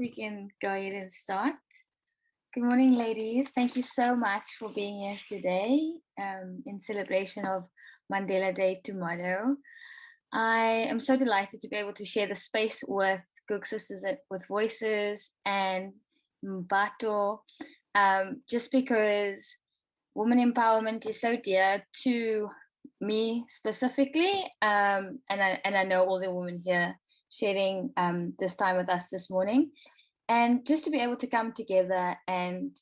we can go ahead and start. Good morning, ladies. Thank you so much for being here today in celebration of Mandela Day tomorrow. I am so delighted to be able to share the space with Gugs Sisters with Voices and Mmabatho, just because women empowerment is so dear to me specifically, and I know all the women here sharing this time with us this morning, and just to be able to come together and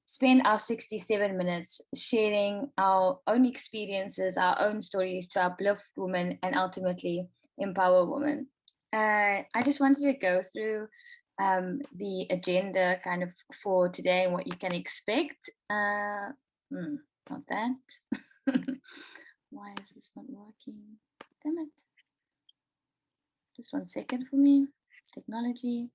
spend our 67 minutes sharing our own experiences, our own stories to uplift women and ultimately empower women. I just wanted to go through the agenda kind of for today and what you can expect. Not that. Why is this not working? Damn it. Just 1 second for me. Technology.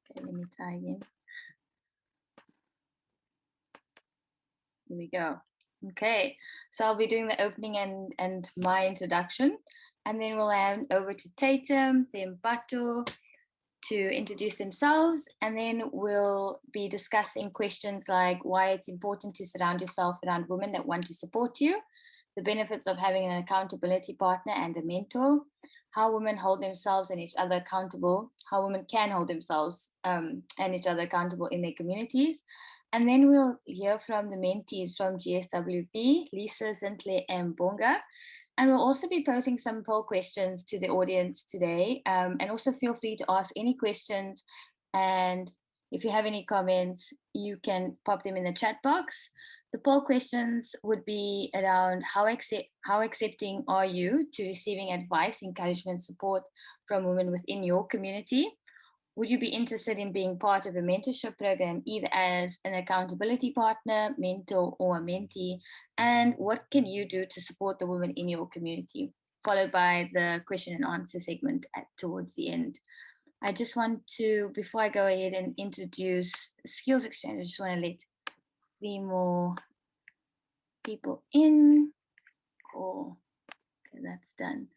Okay, let me try again. Here we go. Okay, so I'll be doing the opening and my introduction, and then we'll hand over to Tatum, then Mmabatho to introduce themselves, and then we'll be discussing questions like why it's important to surround yourself around women that want to support you, the benefits of having an accountability partner and a mentor, how women hold themselves and each other accountable, how women can hold themselves and each other accountable in their communities. And then we'll hear from the mentees from GSWV, Lisa, Zintle, and Bonga. And we'll also be posing some poll questions to the audience today. And also feel free to ask any questions. And if you have any comments, you can pop them in the chat box. The poll questions would be around how accepting are you to receiving advice, encouragement, support from women within your community? Would you be interested in being part of a mentorship program, either as an accountability partner, mentor, or a mentee? And what can you do to support the women in your community? Followed by the question and answer segment towards the end. I just want to, before I go ahead and introduce Skills Exchange, I just want to let 3 more people in. Cool. Okay, that's done.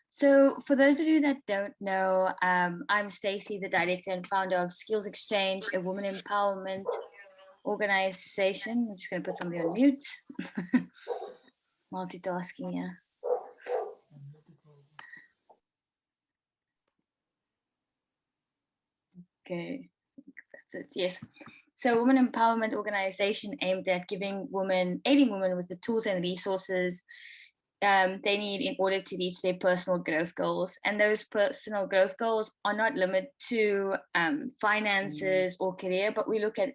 So for those of you that don't know, I'm Stacey, the director and founder of Skills Exchange, a women empowerment organization. I'm just going to put somebody on mute. Multitasking here. Okay, that's it. Yes. So women empowerment organization aimed at aiding women with the tools and resources they need in order to reach their personal growth goals. And those personal growth goals are not limited to finances or career, but we look at,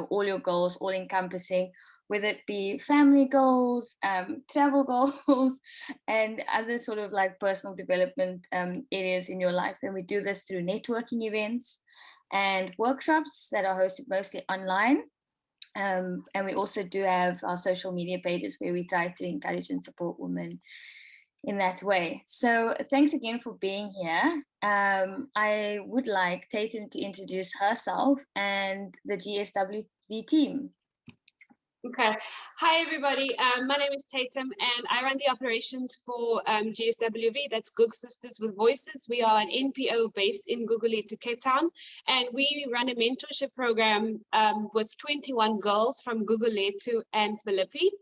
all your goals, all encompassing, whether it be family goals, travel goals, and other sort of like personal development areas in your life. And we do this through networking events and workshops that are hosted mostly online. And we also do have our social media pages where we try to encourage and support women in that way. So thanks again for being here. I would like Tatum to introduce herself and the GSWV team. Okay. Hi, everybody. My name is Tatum, and I run the operations for GSWV. That's Gugs Sisters with Voices. We are an NPO based in Gugulethu, Cape Town, and we run a mentorship program with 21 girls from Gugulethu and Philippi,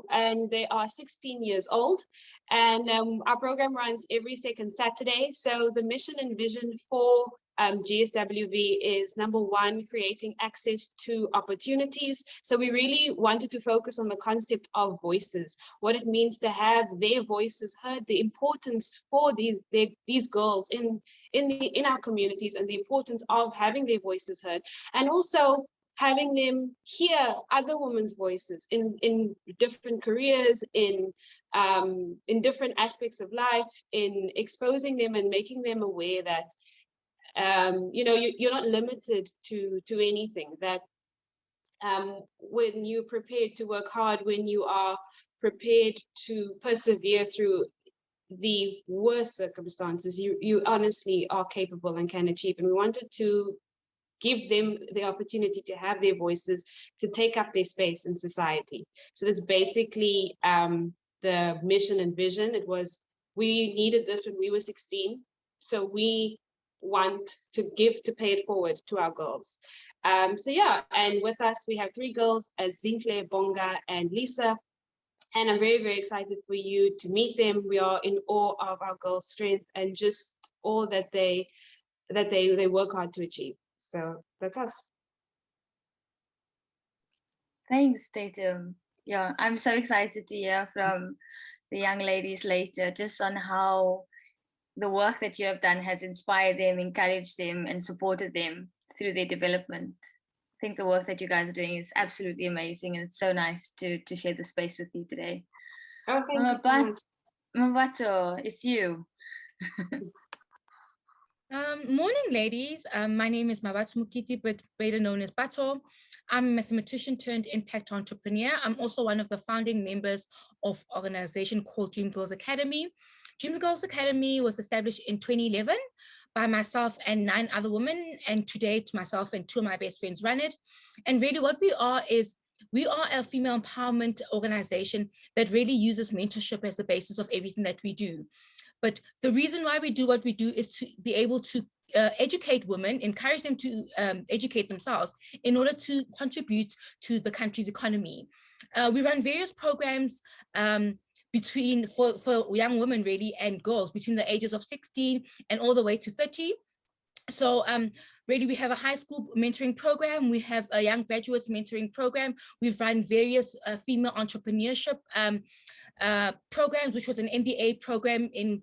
and they are 16 years old. And our program runs every second Saturday. So the mission and vision for GSWV is, number one, creating access to opportunities. So we really wanted to focus on the concept of voices, what it means to have their voices heard, the importance for these girls in our communities, and the importance of having their voices heard, and also having them hear other women's voices in different careers, in different aspects of life, in exposing them and making them aware that you're not limited to anything, that when you're prepared to work hard, when you are prepared to persevere through the worst circumstances, you honestly are capable and can achieve. And we wanted to give them the opportunity to have their voices, to take up their space in society. So that's basically the mission and vision. It was, we needed this when we were 16, so we want to give, to pay it forward to our girls. So yeah, and with us we have 3 girls, Zinhle, Bonga, and Lisa. And I'm very, very excited for you to meet them. We are in awe of our girls' strength and just all that they work hard to achieve. So that's us. Thanks, Tatum. Yeah, I'm so excited to hear from the young ladies later, just on how the work that you have done has inspired them, encouraged them, and supported them through their development. I think the work that you guys are doing is absolutely amazing, and it's so nice to share the space with you today. Oh, thank you so much. Mmabatho, it's you. Morning, ladies. My name is Mmabatho Mokiti, but better known as Bato. I'm a mathematician turned impact entrepreneur. I'm also one of the founding members of an organization called Dream Girls Academy. Dream Girls Academy was established in 2011 by myself and 9 other women, and to date, myself and 2 of my best friends run it. And really what we are is, we are a female empowerment organization that really uses mentorship as the basis of everything that we do. But the reason why we do what we do is to be able to educate women, encourage them to educate themselves in order to contribute to the country's economy. We run various programs for young women really and girls between the ages of 16 and all the way to 30. So really, we have a high school mentoring program. We have a young graduates mentoring program. We've run various female entrepreneurship programs, which was an MBA program in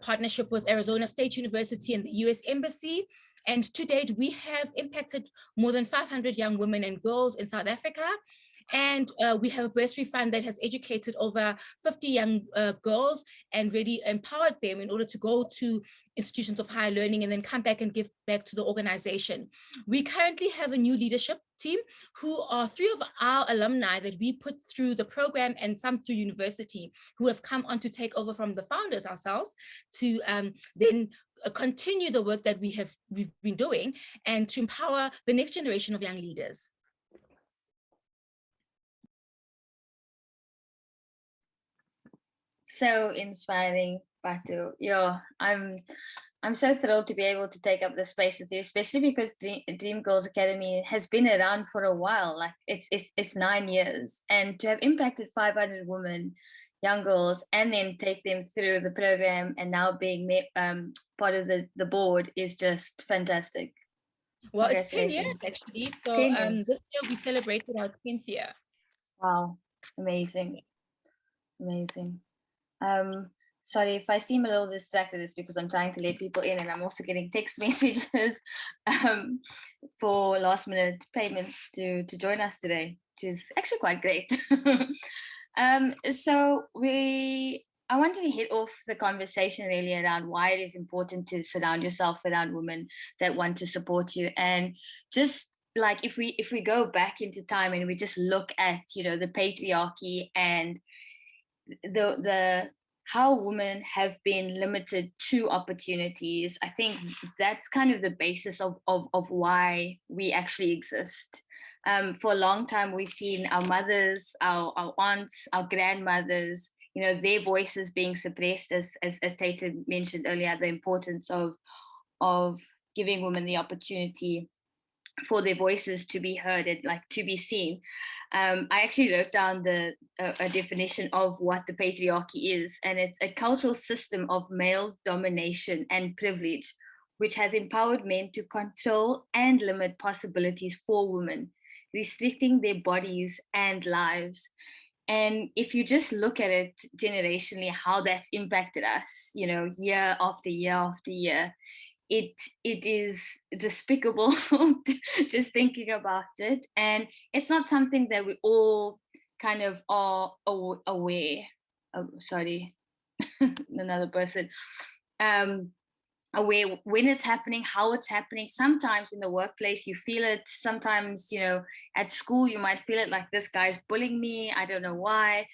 partnership with Arizona State University and the US Embassy. And to date, we have impacted more than 500 young women and girls in South Africa. And we have a bursary fund that has educated over 50 young girls and really empowered them in order to go to institutions of higher learning and then come back and give back to the organization. We currently have a new leadership team who are 3 of our alumni that we put through the program and some through university, who have come on to take over from the founders ourselves to then continue the work that we've been doing and to empower the next generation of young leaders. So inspiring, Batu. Yeah, I'm so thrilled to be able to take up the space with you, especially because Dream Girls Academy has been around for a while. Like it's 9 years, and to have impacted 500 women, young girls, and then take them through the program and now being part of the board is just fantastic. Well, it's 10 years actually. So 10 years. This year we celebrated our 10th year. Wow, amazing, amazing. Sorry if I seem a little distracted, it's because I'm trying to let people in, and I'm also getting text messages for last minute payments to join us today, which is actually quite great. So I wanted to hit off the conversation really around why it is important to surround yourself around women that want to support you. And just like if we go back into time and we just look at, you know, the patriarchy and the how women have been limited to opportunities, I think that's kind of the basis of why we actually exist. For a long time, we've seen our mothers, our aunts, our grandmothers, you know, their voices being suppressed, as Tata mentioned earlier, the importance of giving women the opportunity for their voices to be heard and like to be seen. I actually wrote down a definition of what the patriarchy is, and it's a cultural system of male domination and privilege, which has empowered men to control and limit possibilities for women, restricting their bodies and lives. And if you just look at it generationally, how that's impacted us, you know, year after year after year, it is despicable just thinking about it. And it's not something that we all kind of are aware of. Sorry, another person. Aware when it's happening, how it's happening. Sometimes in the workplace you feel it. Sometimes, you know, at school you might feel it, like this guy's bullying me, I don't know why.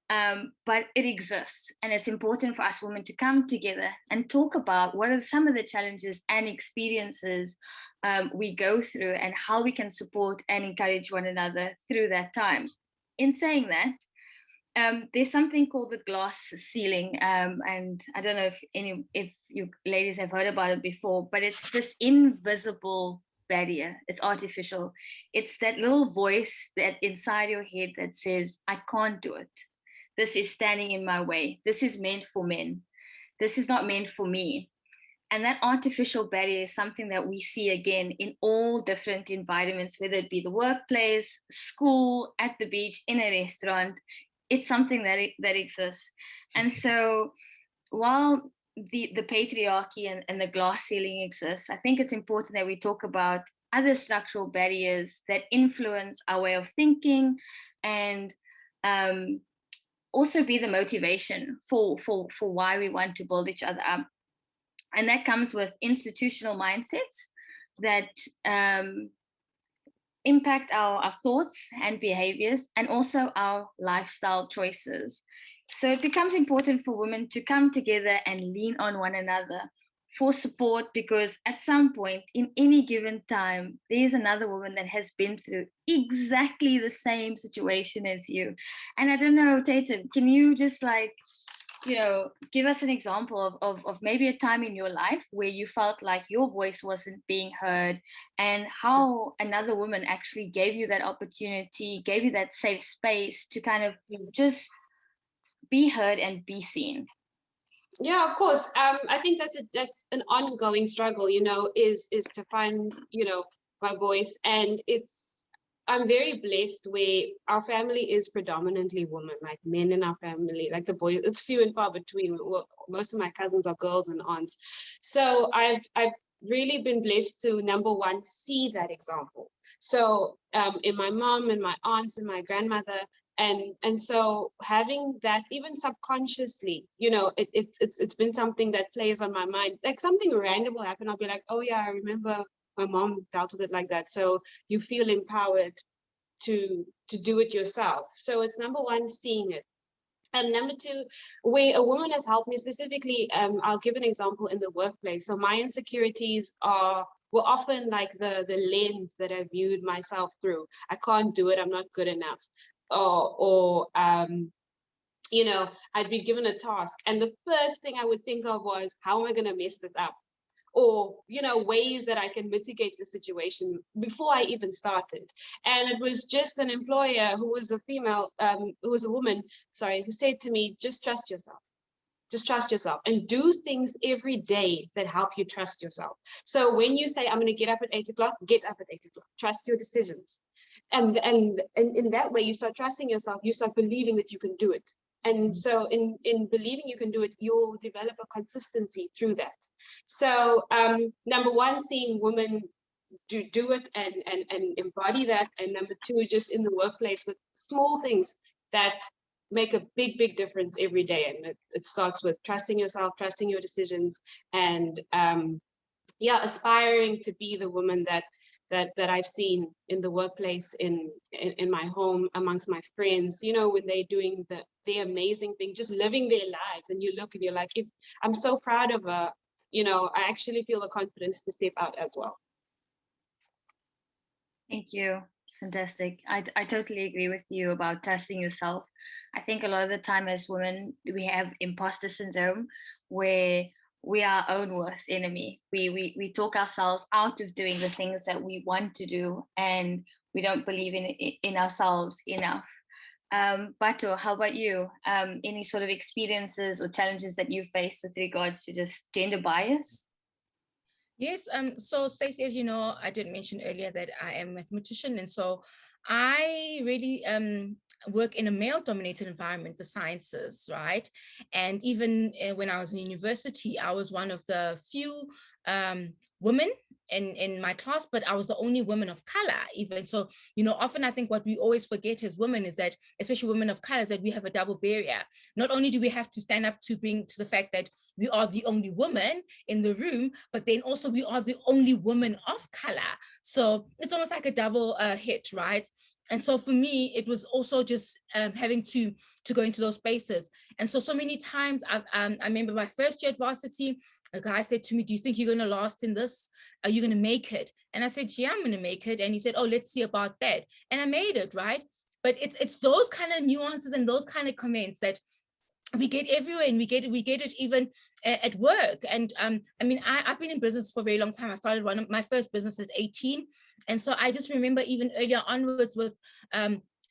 but it exists, and it's important for us women to come together and talk about what are some of the challenges and experiences we go through, and how we can support and encourage one another through that time. In saying that, there's something called the glass ceiling, and I don't know if you ladies have heard about it before, but it's this invisible barrier. It's artificial. It's that little voice that inside your head that says, I can't do it. This is standing in my way. This is meant for men. This is not meant for me. And that artificial barrier is something that we see again in all different environments, whether it be the workplace, school, at the beach, in a restaurant. It's something that exists. And so while the patriarchy and the glass ceiling exists, I think it's important that we talk about other structural barriers that influence our way of thinking, and also be the motivation for why we want to build each other up. And that comes with institutional mindsets that impact our thoughts and behaviors, and also our lifestyle choices. So it becomes important for women to come together and lean on one another for support, because at some point in any given time, there's another woman that has been through exactly the same situation as you. And I don't know, Tatum, can you just give us an example of maybe a time in your life where you felt like your voice wasn't being heard, and how another woman actually gave you that opportunity, gave you that safe space to kind of just be heard and be seen? Yeah, of course. I think that's an ongoing struggle, is to find, my voice. And I'm very blessed where our family is predominantly women, like men in our family, like the boys, it's few and far between. Most of my cousins are girls and aunts. So I've really been blessed to, number one, see that example. So in my mom and my aunts and my grandmother, and so having that, even subconsciously, it's been something that plays on my mind. Like something random will happen, I'll be like, oh yeah, I remember my mom dealt with it like that. So you feel empowered to do it yourself. So it's number one, seeing it. And number two, where a woman has helped me specifically, I'll give an example in the workplace. So my insecurities were often like the lens that I viewed myself through. I can't do it, I'm not good enough. Or I'd be given a task, and the first thing I would think of was, how am I going to mess this up? Or ways that I can mitigate the situation before I even started. And it was just an employer who was a female, who was a woman, sorry, who said to me, just trust yourself. Just trust yourself and do things every day that help you trust yourself. So when you say, I'm going to get up at 8 o'clock, get up at 8 o'clock. Trust your decisions. And in that way, you start trusting yourself, you start believing that you can do it. And so in believing you can do it, you'll develop a consistency through that. So number one, seeing women do it and embody that. And number two, just in the workplace with small things that make a big difference every day. And it starts with trusting yourself, trusting your decisions, and aspiring to be the woman that I've seen in the workplace, in my home, amongst my friends, when they're doing the amazing thing, just living their lives, and you look and you're like, I'm so proud of her, I actually feel the confidence to step out as well. Thank you. Fantastic. I totally agree with you about trusting yourself. I think a lot of the time as women, we have imposter syndrome, where we are our own worst enemy. We talk ourselves out of doing the things that we want to do, and we don't believe in ourselves enough. Bato, how about you? Any sort of experiences or challenges that you faced with regards to just gender bias? Yes, so Stacey, as you know, I did mention earlier that I am a mathematician, and so I really work in a male-dominated environment, the sciences, right? And even when I was in university, I was one of the few women in my class, but I was the only woman of color even. So, often I think what we always forget as women is that, especially women of color, is that we have a double barrier. Not only do we have to stand up to bring to the fact that we are the only woman in the room, but then also we are the only woman of color. So it's almost like a double hit, right? And so for me, it was also just having to go into those spaces. And so many times I remember my first year at varsity, a guy said to me, do you think you're going to last in this? Are you going to make it? And I said, yeah, I'm going to make it. And he said, oh, let's see about that. And I made it, right? But it's those kind of nuances and those kind of comments that we get everywhere, and we get it even at work. And I mean, I've been in business for a very long time. I started one of my first business at 18. And so I just remember even earlier onwards with,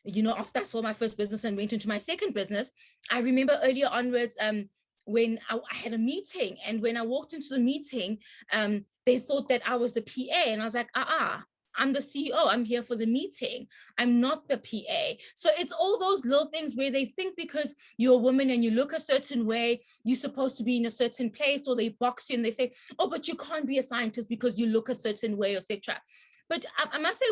you know, after I sold my first business and went into my second business, I remember earlier onwards, when I had a meeting, and when I walked into the meeting, they thought that I was the PA, and I was like, I'm the CEO, I'm here for the meeting, I'm not the PA. So it's all those little things where they think because you're a woman and you look a certain way, you're supposed to be in a certain place, or they box you and they say, oh, but you can't be a scientist because you look a certain way, etc. But I must say,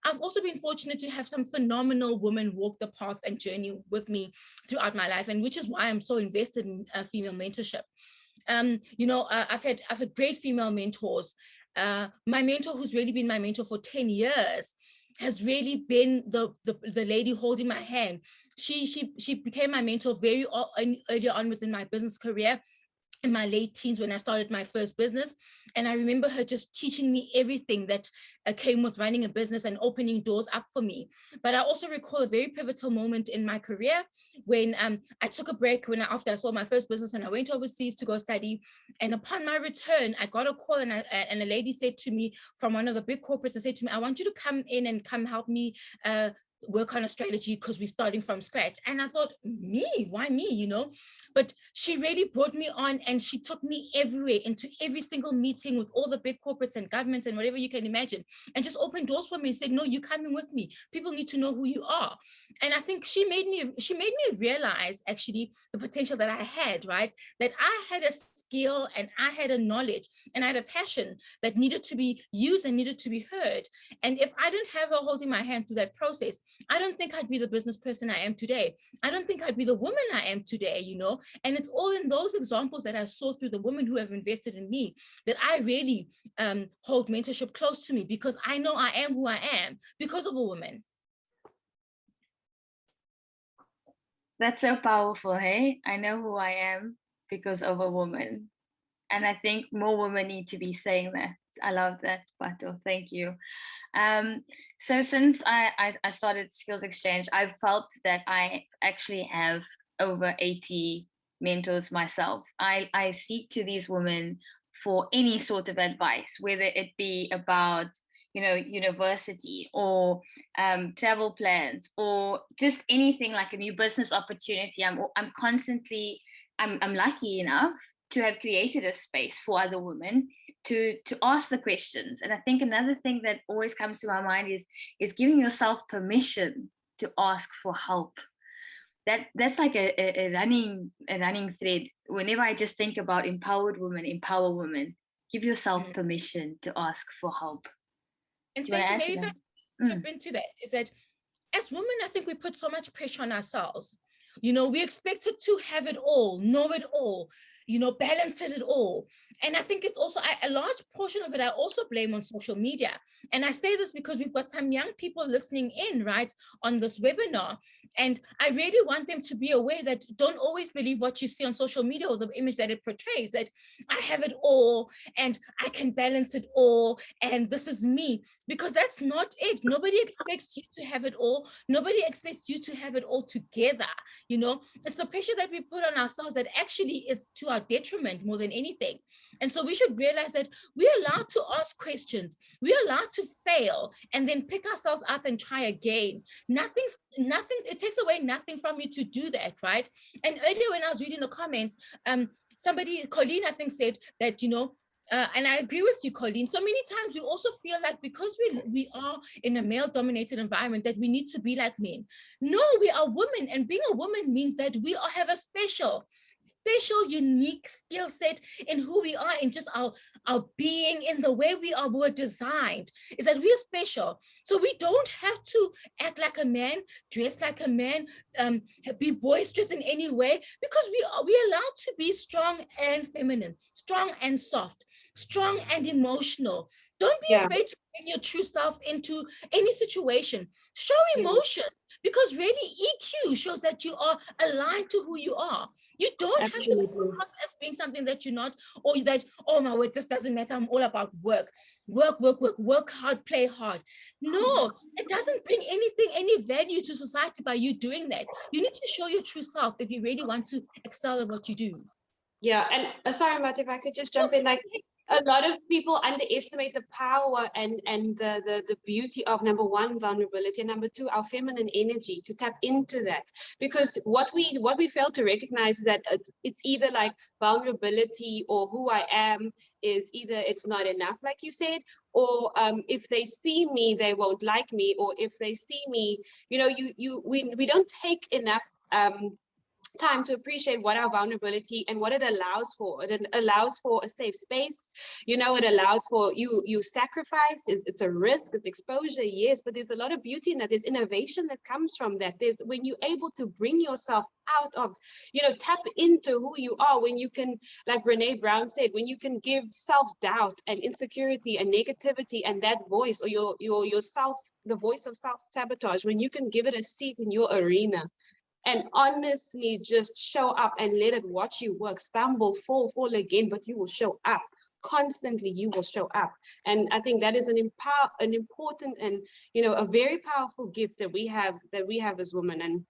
I've also been fortunate to have some phenomenal women walk the path and journey with me throughout my life, and which is why I'm so invested in female mentorship. You know, I've had great female mentors. My mentor, who's really been my mentor for 10 years, has really been the lady holding my hand. She became my mentor very early on within my business career, in my late teens, when I started my first business. And I remember her just teaching me everything that came with running a business and opening doors up for me. But I also recall a very pivotal moment in my career when I took a break after I sold my first business, and I went overseas to go study. And upon my return, I got a call, and a lady said to me from one of the big corporates, and said to me, I want you to come in and come help me work on a strategy, because we're starting from scratch. And I thought, me? Why me? You know, but she really brought me on, and she took me everywhere, into every single meeting with all the big corporates and governments and whatever you can imagine, and just opened doors for me and said, no, you're coming with me. People need to know who you are. And I think she made me realize actually the potential that I had, right? That I had a skill, and I had a knowledge, and I had a passion that needed to be used and needed to be heard. And if I didn't have her holding my hand through that process, I don't think I'd be the business person I am today. I don't think I'd be the woman I am today, you know? And it's all in those examples that I saw through the women who have invested in me that I really hold mentorship close to me, because I know I am who I am because of a woman. That's so powerful, hey? I know who I am because of a woman. And I think more women need to be saying that. I love that, Mmabatho. Thank you. So since I started Skills Exchange, I've felt that I actually have over 80 mentors myself. I seek to these women for any sort of advice, whether it be about, you know, university or travel plans, or just anything like a new business opportunity. I'm constantly, I'm lucky enough to have created a space for other women to ask the questions. And I think another thing that always comes to my mind is giving yourself permission to ask for help. That's like a running thread. Whenever I just think about empower women, give yourself permission to ask for help. And Stacey, maybe if I jump into that, is that as women, I think we put so much pressure on ourselves. You know, we expected to have it all, know it all, you know, balance it all. And I think it's also a large portion of it I also blame on social media. And I say this because we've got some young people listening in, right, on this webinar. And I really want them to be aware that don't always believe what you see on social media or the image that it portrays, that I have it all and I can balance it all and this is me, because that's not it. Nobody expects you to have it all. Nobody expects you to have it all together. You know, it's the pressure that we put on ourselves that actually is to our detriment more than anything. And so we should realize that we're allowed to ask questions. We're allowed to fail and then pick ourselves up and try again. Nothing, it takes away nothing from you to do that, right? And earlier when I was reading the comments, somebody, Colleen, I think said that, you know, and I agree with you, Colleen. So many times we also feel like because we are in a male-dominated environment that we need to be like men. No, we are women, and being a woman means that we all have a special, unique skill set in who we are, in just our being, in the way we were designed, is that we are special. So we don't have to act like a man, dress like a man, be boisterous in any way, because we're allowed to be strong and feminine, strong and soft, strong and emotional. Don't be afraid to bring your true self into any situation. Show emotion, because really EQ shows that you are aligned to who you are. You don't have to come across as being something that you're not, or that, oh my word, this doesn't matter, I'm all about work. Work hard, play hard. No, it doesn't bring any value to society by you doing that. You need to show your true self if you really want to excel at what you do. Yeah, and sorry, Matt, if I could just jump in, like a lot of people underestimate the power and the beauty of, number one, vulnerability, and number two, our feminine energy, to tap into that. Because what we fail to recognize is that it's either like vulnerability or who I am is either it's not enough, like you said, or if they see me, they won't like me, or if they see me, you know, we don't take enough time to appreciate what our vulnerability and what it allows for. It allows for a safe space, you know, it allows for you sacrifice, it's a risk, it's exposure, yes, but there's a lot of beauty in that. There's innovation that comes from that. There's when you're able to bring yourself out of, you know, tap into who you are, when you can, like Brene Brown said, when you can give self-doubt and insecurity and negativity and that voice, or your self, the voice of self-sabotage, when you can give it a seat in your arena and honestly just show up and let it watch you work, stumble, fall again, but you will show up constantly. You will show up. And I think that is an important and, you know, a very powerful gift that we have as women. And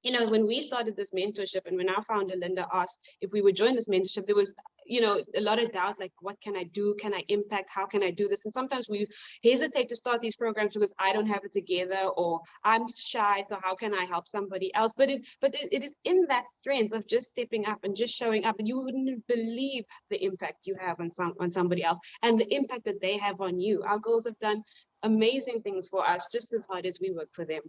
you know, when we started this mentorship and when our founder Linda asked if we would join this mentorship, there was, you know, a lot of doubt, like, what can I do? Can I impact? How can I do this? And sometimes we hesitate to start these programs because I don't have it together, or I'm shy, so how can I help somebody else? But it is in that strength of just stepping up and just showing up, and you wouldn't believe the impact you have on somebody else and the impact that they have on you. Our girls have done amazing things for us just as hard as we work for them.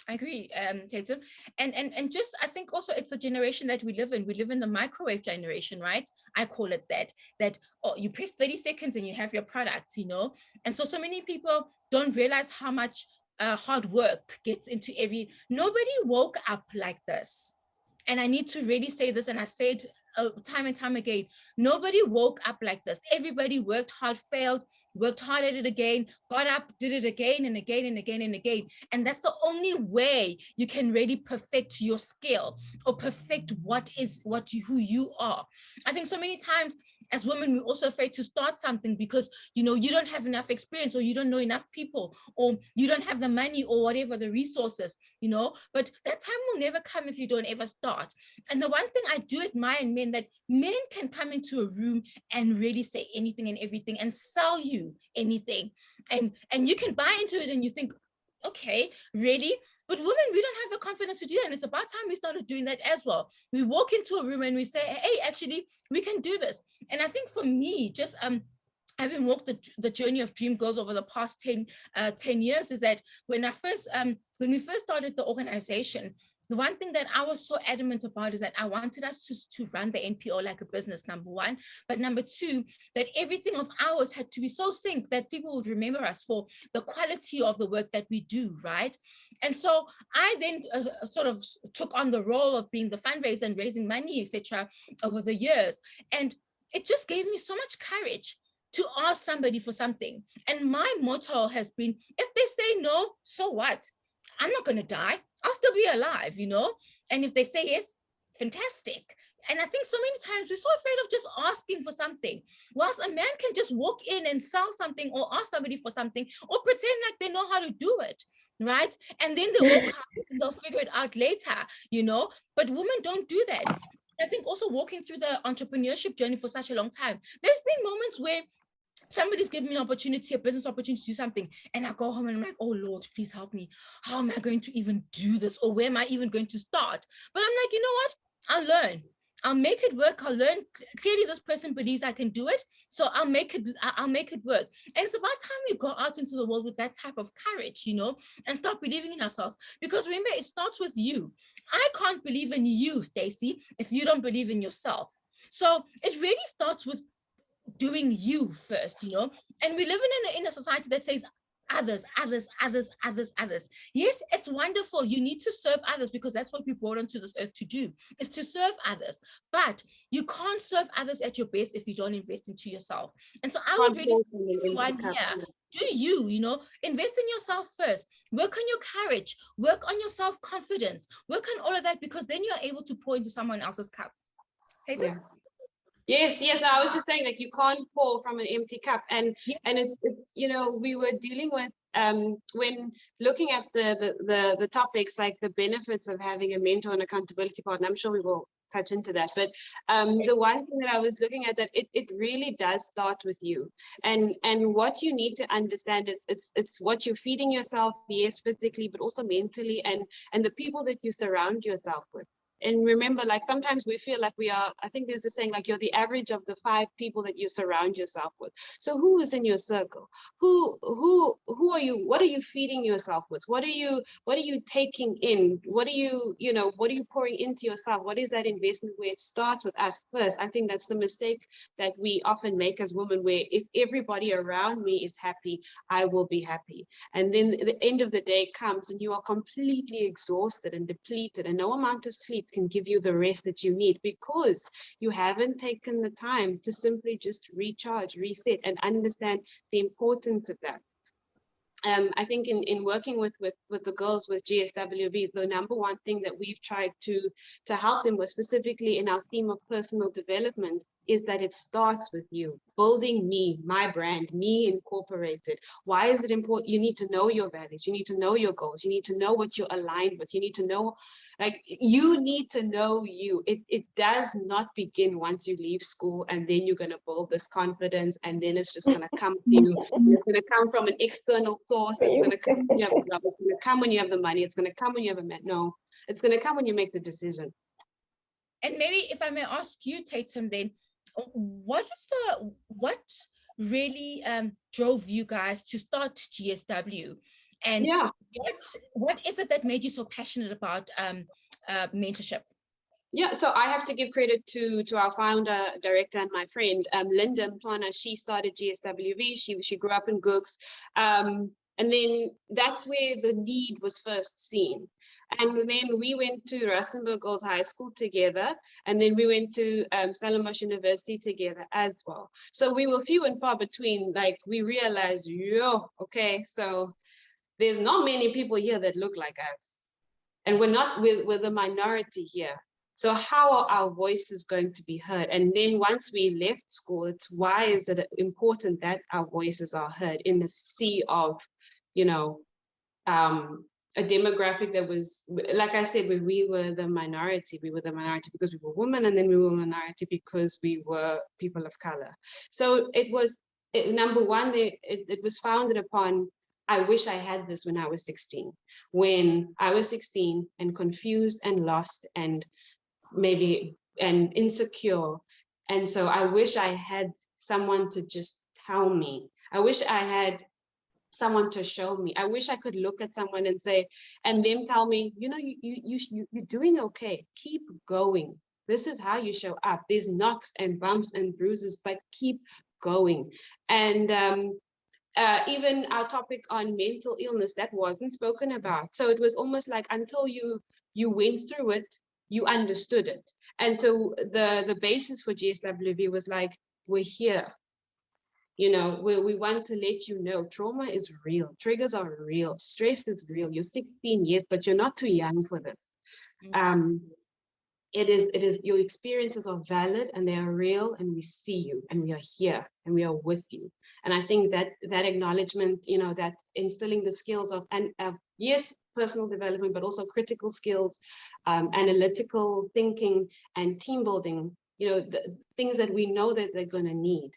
I agree, Tatum. And just, I think also it's the generation that we live in. We live in the microwave generation, right? I call it that oh, you press 30 seconds and you have your product, you know? And so many people don't realize how much hard work gets into nobody woke up like this. And I need to really say this, and I said time and time again, nobody woke up like this. Everybody worked hard, failed, worked hard at it again, got up, did it again and again and again and again. And that's the only way you can really perfect your skill or perfect who you are. I think so many times as women, we're also afraid to start something because, you know, you don't have enough experience, or you don't know enough people, or you don't have the money or whatever, the resources, you know, but that time will never come if you don't ever start. And the one thing I do admire in men, that men can come into a room and really say anything and everything and sell you anything, and you can buy into it and you think, okay, really? But women, we don't have the confidence to do that. And it's about time we started doing that as well. We walk into a room and we say, hey, actually, we can do this. And I think for me, just having walked the journey of Dream Girls over the past 10 years, is that when we first started the organization, the one thing that I was so adamant about is that I wanted us to run the NPO like a business, number one. But number two, that everything of ours had to be so synced that people would remember us for the quality of the work that we do, right? And so I then sort of took on the role of being the fundraiser and raising money, etc., over the years. And it just gave me so much courage to ask somebody for something. And my motto has been, if they say no, so what? I'm not going to die. I'll still be alive, you know? And if they say yes, fantastic. And I think so many times we're so afraid of just asking for something. Whilst a man can just walk in and sell something or ask somebody for something or pretend like they know how to do it, right? And then they'll figure it out later, you know? But women don't do that. I think also walking through the entrepreneurship journey for such a long time, there's been moments where somebody's giving me an opportunity, a business opportunity to do something, and I go home and I'm like, oh Lord, please help me. How am I going to even do this? Or where am I even going to start? But I'm like, you know what? I'll learn. I'll make it work. I'll learn. Clearly, this person believes I can do it, so I'll make it work. And it's about time we go out into the world with that type of courage, you know, and start believing in ourselves. Because remember, it starts with you. I can't believe in you, Stacey, if you don't believe in yourself. So it really starts with doing you first, you know. And we live in a society that says, others, others, others, others, others. Yes, it's wonderful. You need to serve others because that's what we brought onto this earth to do, is to serve others. But you can't serve others at your best if you don't invest into yourself. And so I would really say everyone here, do you know, invest in yourself first. Work on your courage, work on your self-confidence, work on all of that, because then you're able to pour into someone else's cup. Yeah. Yes, no, I was just saying, like, you can't pour from an empty cup, and it's you know, we were dealing with when looking at the topics, like the benefits of having a mentor and accountability partner. I'm sure we will touch into that, but the one thing that I was looking at, that it really does start with you, and what you need to understand is it's what you're feeding yourself, yes, physically, but also mentally, and the people that you surround yourself with. And remember, like, sometimes we feel like we are, I think there's a saying, like, you're the average of the 5 people that you surround yourself with. So who is in your circle? Who are you? What are you feeding yourself with? What are you taking in? What are you pouring into yourself? What is that investment where it starts with us first? I think that's the mistake that we often make as women, where if everybody around me is happy, I will be happy. And then the end of the day comes and you are completely exhausted and depleted, and no amount of sleep can give you the rest that you need, because you haven't taken the time to simply just recharge, reset, and understand the importance of that. I think in working with the girls with GSWV, the number one thing that we've tried to help them with, specifically in our theme of personal development, is that it starts with you, building me, my brand, me incorporated. Why is it important? You need to know your values. You need to know your goals. You need to know what you're aligned with. You need to know, like, you need to know you. It does not begin once you leave school and then you're going to build this confidence and then it's just going to come to you. It's going to come from an external source. It's going to come when you have a job. It's going to come when you have the money. It's going to come when you have a man. No, it's going to come when you make the decision. And maybe if I may ask you, Tatum, then what really drove you guys to start GSW? And what is it that made you so passionate about mentorship? Yeah, so I have to give credit to our founder, director, and my friend, Linda Mtwana. She started GSWV. She grew up in Gugs. And then that's where the need was first seen. And then we went to Rustenburg Girls High School together. And then we went to Stellenbosch University together as well. So we were few and far between. Like, we realized, okay, so there's not many people here that look like us. And we're the minority here. So how are our voices going to be heard? And then once we left school, it's why is it important that our voices are heard in the sea of, a demographic that was, like I said, where we were the minority. We were the minority because we were women, and then we were minority because we were people of color. So it was, number one, it was founded upon, I wish I had this when I was 16. When I was 16 and confused and lost and and insecure. And so I wish I had someone to just tell me. I wish I had someone to show me. I wish I could look at someone and say, and them tell me, you're doing okay. Keep going. This is how you show up. There's knocks and bumps and bruises, but keep going. And even our topic on mental illness, that wasn't spoken about. So it was almost like until you went through it, you understood it. And so the basis for GSWV was like, we're here. We want to let you know trauma is real. Triggers are real. Stress is real. You're 16 years, but you're not too young for this. It is your experiences are valid and they are real, and we see you and we are here and we are with you. And I think that acknowledgement, that instilling the skills of yes, personal development, but also critical skills, analytical thinking, and team building, the things that we know that they're going to need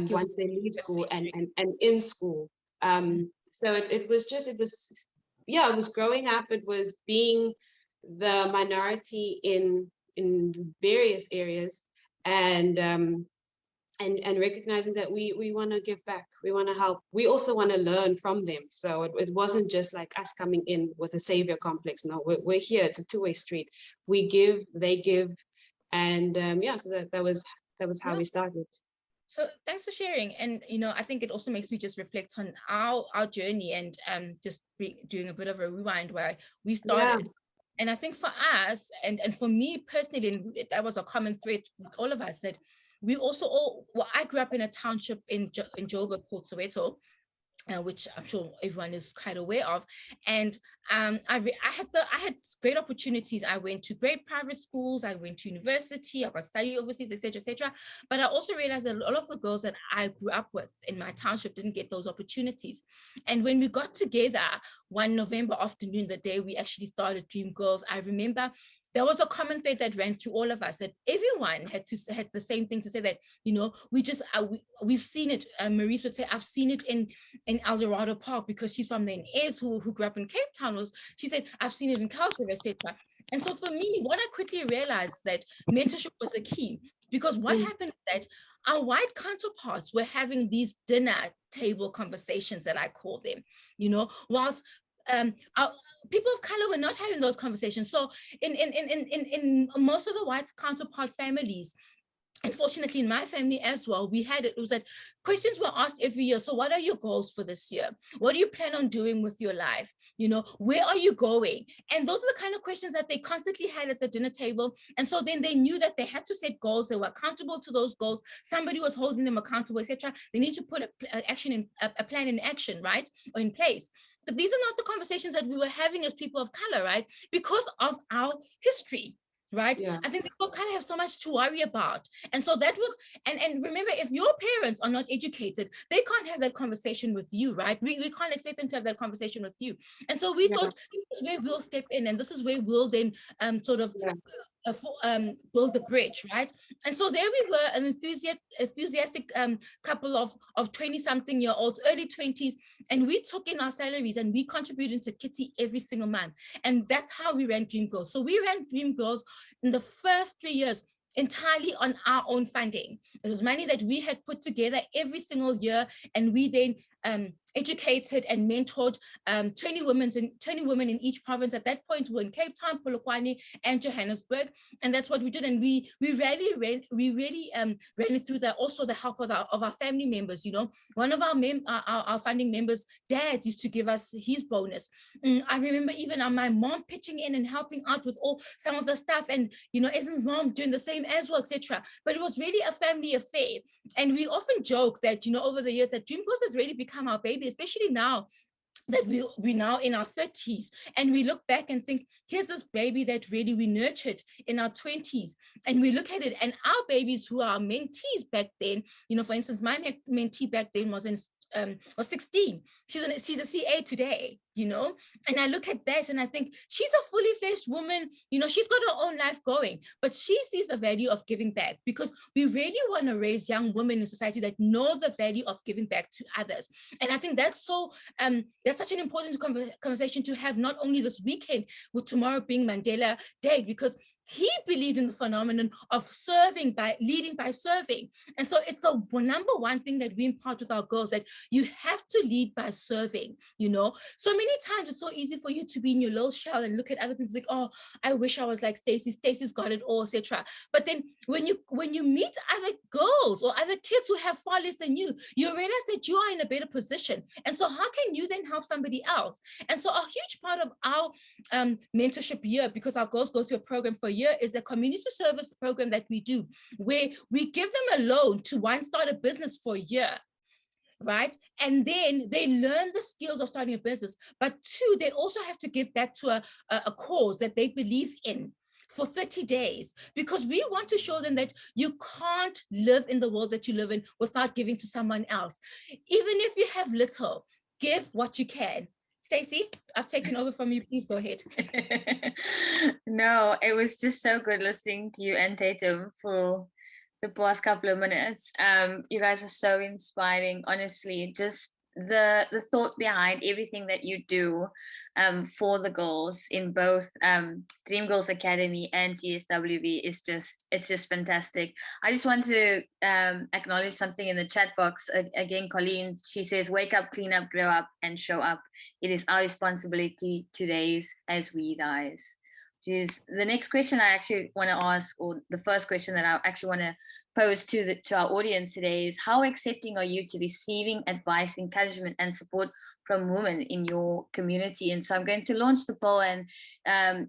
once they leave school and in school. So it was growing up. It was being the minority in various areas, and recognizing that we want to give back, we want to help, we also want to learn from them. So it wasn't just like us coming in with a savior complex. No, we're here. It's a two-way street. We give, they give, and so that was how we started. So thanks for sharing. And, I think it also makes me just reflect on our journey and just doing a bit of a rewind where we started. Yeah. And I think for us, and for me personally, and that was a common thread with all of us, that we also I grew up in a township in Joburg called Soweto, which I'm sure everyone is quite aware of. And I had great opportunities. I went to great private schools. I went to university. I got study overseas, etc., etc. But I also realized that a lot of the girls that I grew up with in my township didn't get those opportunities. And when we got together one November afternoon, the day we actually started Dream Girls, I remember there was a common thread that ran through all of us, that everyone had the same thing to say, that we've seen it. Maurice would say, I've seen it in El Dorado Park, because she's from the NS who grew up in Cape Town. She said, I've seen it in Kouser, etc. And so for me, what I quickly realized that mentorship was the key, because what happened is that our white counterparts were having these dinner table conversations, that I call them, whilst our people of color were not having those conversations. So in most of the white counterpart families, unfortunately in my family as well, it was that questions were asked every year. So what are your goals for this year? What do you plan on doing with your life? Where are you going? And those are the kind of questions that they constantly had at the dinner table. And so then they knew that they had to set goals. They were accountable to those goals. Somebody was holding them accountable, etc. They need to put a plan in action, right? Or in place. But these are not the conversations that we were having as people of color, right? Because of our history. Right. Yeah. I think people kind of have so much to worry about. And so that was, and remember, if your parents are not educated, they can't have that conversation with you, right? We can't expect them to have that conversation with you. And so we thought, this is where we'll step in, and this is where we'll then sort of build the bridge, right? And so there we were, an enthusiastic couple of 20-something-year-olds, early 20s, and we took in our salaries and we contributed to Kitty every single month. And that's how we ran Dream Girls. So we ran Dream Girls in the first 3 years entirely on our own funding. It was money that we had put together every single year, and we then educated and mentored 20 women in each province. At that point, we were in Cape Town, Polokwane, and Johannesburg, and that's what we did. And we really ran it through the help of our family members. One of our funding members' dads used to give us his bonus. I remember even my mom pitching in and helping out with some of the stuff, and Ezen's mom doing the same as well, etc. But it was really a family affair. And we often joke that over the years that Dream Girls has really become our baby, especially now that we're now in our 30s, and we look back and think, here's this baby that really we nurtured in our 20s, and we look at it, and our babies who are mentees back then, for instance, my mentee back then was 16. She's a CA today, and I look at that and I think she's a fully fledged woman. She's got her own life going, but she sees the value of giving back, because we really want to raise young women in society that know the value of giving back to others. And I think that's such an important conversation to have, not only this weekend, with tomorrow being Mandela Day, because he believed in the phenomenon of leading by serving. And so it's the number one thing that we impart with our girls, that you have to lead by serving. So many times it's so easy for you to be in your little shell and look at other people like, oh, I wish I was like Stacey. Stacey's got it all, etc. But then when you meet other girls or other kids who have far less than you realize that you are in a better position. And so how can you then help somebody else? And so a huge part of our mentorship year, because our girls go through a program for a year, is a community service program that we do, where we give them a loan to start a business for a year, right? And then they learn the skills of starting a business, but two, they also have to give back to a cause that they believe in for 30 days, because we want to show them that you can't live in the world that you live in without giving to someone else. Even if you have little, give what you can. Stacey, I've taken over from you. Please go ahead. No, it was just so good listening to you and Tatum for the past couple of minutes. You guys are so inspiring, honestly. Just the thought behind everything that you do for the girls in both Dream Girls Academy and GSWV it's just fantastic. I just want to acknowledge something in the chat box. Again, Colleen, she says, wake up, clean up, grow up, and show up. It is our responsibility today as we guys. Is the next question I actually want to ask, or the first question that I actually want to pose to our audience today is, how accepting are you to receiving advice, encouragement, and support from women in your community? And so I'm going to launch the poll, and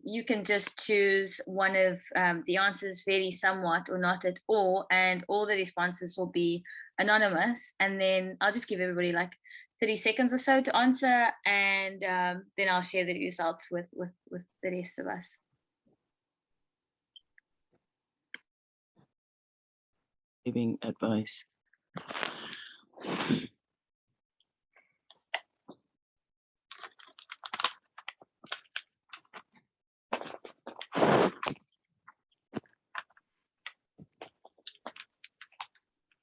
you can just choose one of the answers, very, somewhat, or not at all, and all the responses will be anonymous. And then I'll just give everybody like 30 seconds or so to answer, and then I'll share the results with the rest of us. Giving advice.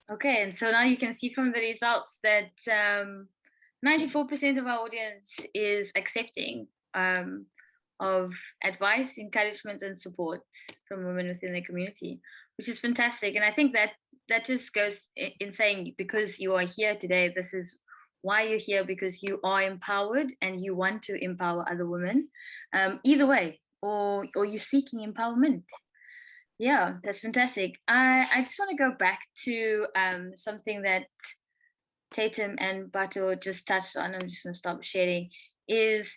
Okay, and so now you can see from the results that 94% of our audience is accepting of advice, encouragement, and support from women within the community, which is fantastic. And I think that just goes in saying, because you are here today, this is why you're here, because you are empowered and you want to empower other women, either way, or you're seeking empowerment. Yeah, that's fantastic. I just want to go back to something that Tatum and Mmabatho just touched on. I'm just going to stop sharing. Is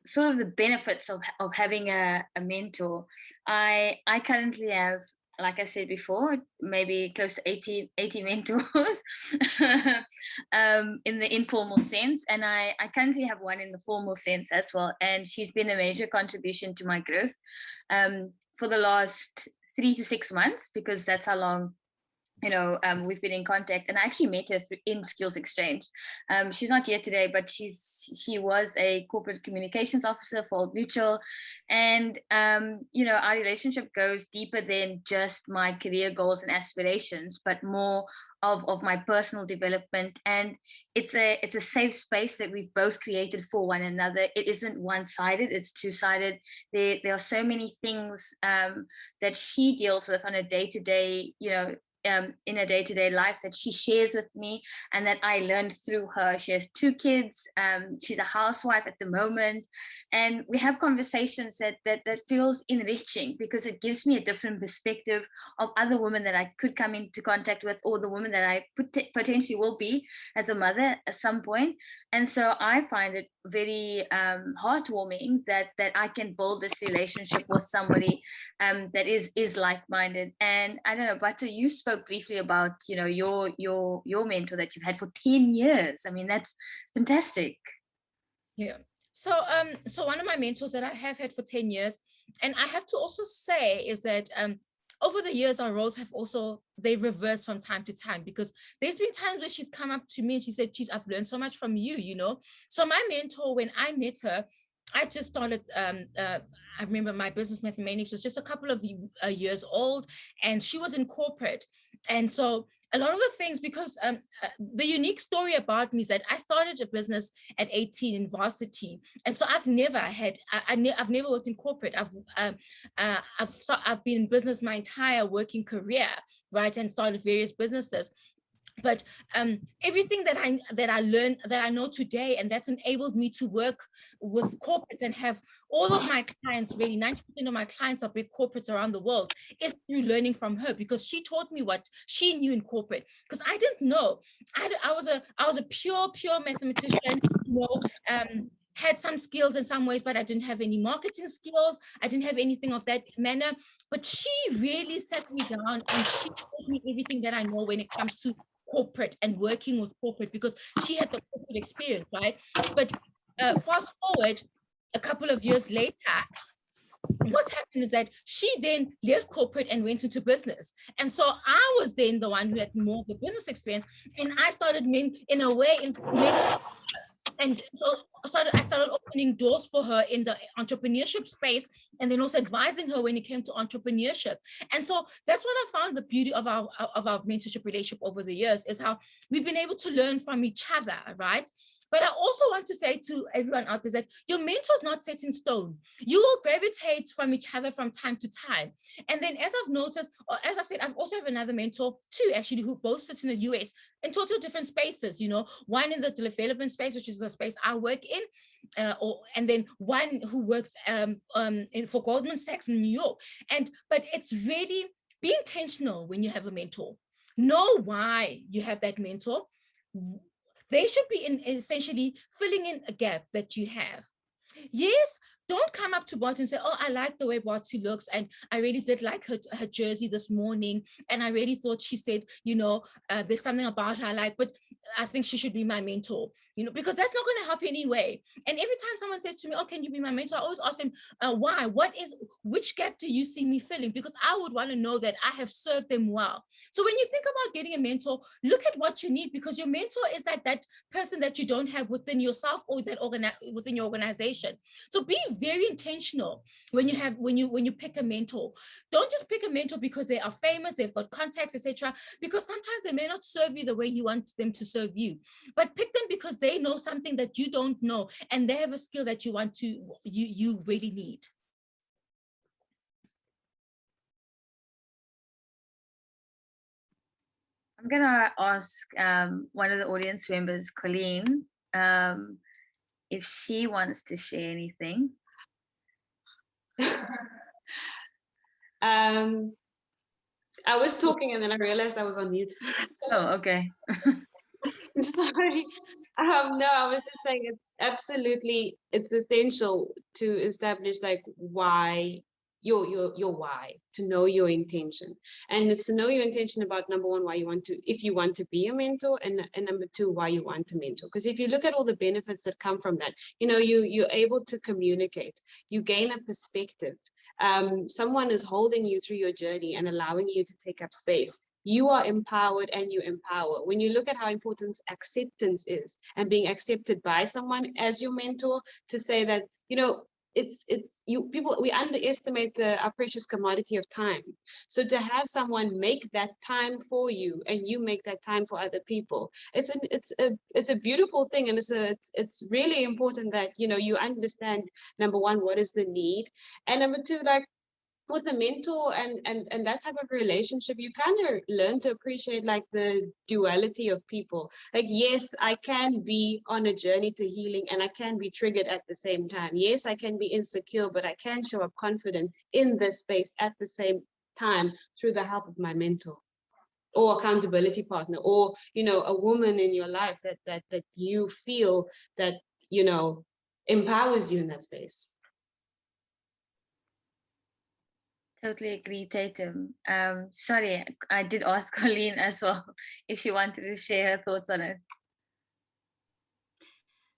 sort of the benefits of having a mentor. I currently have, like I said before, maybe close to 80 mentors in the informal sense, and I currently have one in the formal sense as well. And she's been a major contribution to my growth for the last 3 to 6 months, because that's how long we've been in contact. And I actually met her in Skills Exchange. She's not here today, but she was a corporate communications officer for Old Mutual, and our relationship goes deeper than just my career goals and aspirations, but more of my personal development. And it's a safe space that we've both created for one another. It isn't one-sided, it's two-sided. There are so many things that she deals with on a day-to-day, in a day-to-day life, that she shares with me and that I learned through her. She has 2 kids. She's a housewife at the moment, and we have conversations that feels enriching, because it gives me a different perspective of other women that I could come into contact with, or the women that I potentially will be as a mother at some point. And so I find it very heartwarming that I can build this relationship with somebody that is like-minded. And I don't know, Mmabatho, you spoke briefly about your mentor that you've had for 10 years. I mean, that's fantastic. Yeah. So one of my mentors that I have had for 10 years, and I have to also say, is that over the years, our roles have also, they've reversed from time to time, because there's been times where she's come up to me and she said, geez, I've learned so much from you, So my mentor, when I met her, I just started, I remember my business mathematics was just a couple of years old, and she was in corporate. And so a lot of the things, because the unique story about me is that I started a business at 18 in varsity. And so I've never had, I've never worked in corporate. I've been in business my entire working career, right? And started various businesses. But everything that I learned, that I know today, and that's enabled me to work with corporates and have all of my clients, really 90% of my clients are big corporates around the world, is through learning from her, because she taught me what she knew in corporate, because I didn't know. I was a pure mathematician, had some skills in some ways, but I didn't have any marketing skills. I didn't have anything of that manner. But she really sat me down and she taught me everything that I know when it comes to corporate and working with corporate, because she had the corporate experience, right? But fast forward a couple of years later, what happened is that she then left corporate and went into business. And so I was then the one who had more of the business experience, and I started in a way, and so I started opening doors for her in the entrepreneurship space, and then also advising her when it came to entrepreneurship. And so that's what I found the beauty of our mentorship relationship over the years, is how we've been able to learn from each other, right? But I also want to say to everyone out there that your mentor is not set in stone. You will gravitate from each other from time to time. And then, as I've noticed, or as I said, I've also have another mentor too, actually, who both sits in the US in total different spaces, one in the development space, which is the space I work in, and then one who works for Goldman Sachs in New York. But it's really Be intentional when you have a mentor. Know why you have that mentor. They should be essentially filling in a gap that you have. Yes, don't come up to Bart and say, oh, I like the way Barty looks, and I really did like her jersey this morning, and I really thought she said, there's something about her I like, but I think she should be my mentor, because that's not going to help you anyway. And every time someone says to me, oh, can you be my mentor? I always ask them, why? Which gap do you see me filling? Because I would want to know that I have served them well. So when you think about getting a mentor, look at what you need, because your mentor is like that person that you don't have within yourself or that within your organization. So be very intentional when you pick a mentor. Don't just pick a mentor because they are famous, they've got contacts, etc. Because sometimes they may not serve you the way you want them to serve you. But pick them because they know something that you don't know, and they have a skill that you really need. I'm gonna ask one of the audience members, Colleen, if she wants to share anything. I was talking and then I realized I was on mute. Oh, okay. Sorry. No, I was just saying it's essential to establish like why your why, to know your intention. And it's to know your intention about, number one, if you want to be a mentor, and number two, why you want to mentor. Because if you look at all the benefits that come from that, you're able to communicate, you gain a perspective. Someone is holding you through your journey and allowing you to take up space. You are empowered and you empower. When you look at how important acceptance is, and being accepted by someone as your mentor, to say that, we underestimate our precious commodity of time. So to have someone make that time for you and you make that time for other people, it's a beautiful thing. And it's really important that, you understand, number one, what is the need, and number two, like, with a mentor and that type of relationship, you kind of learn to appreciate like the duality of people. Like, yes, I can be on a journey to healing and I can be triggered at the same time. Yes, I can be insecure, but I can show up confident in this space at the same time through the help of my mentor or accountability partner, or a woman in your life that you feel that empowers you in that space. Totally agree, Tatum. Sorry, I did ask Colleen as well if she wanted to share her thoughts on it.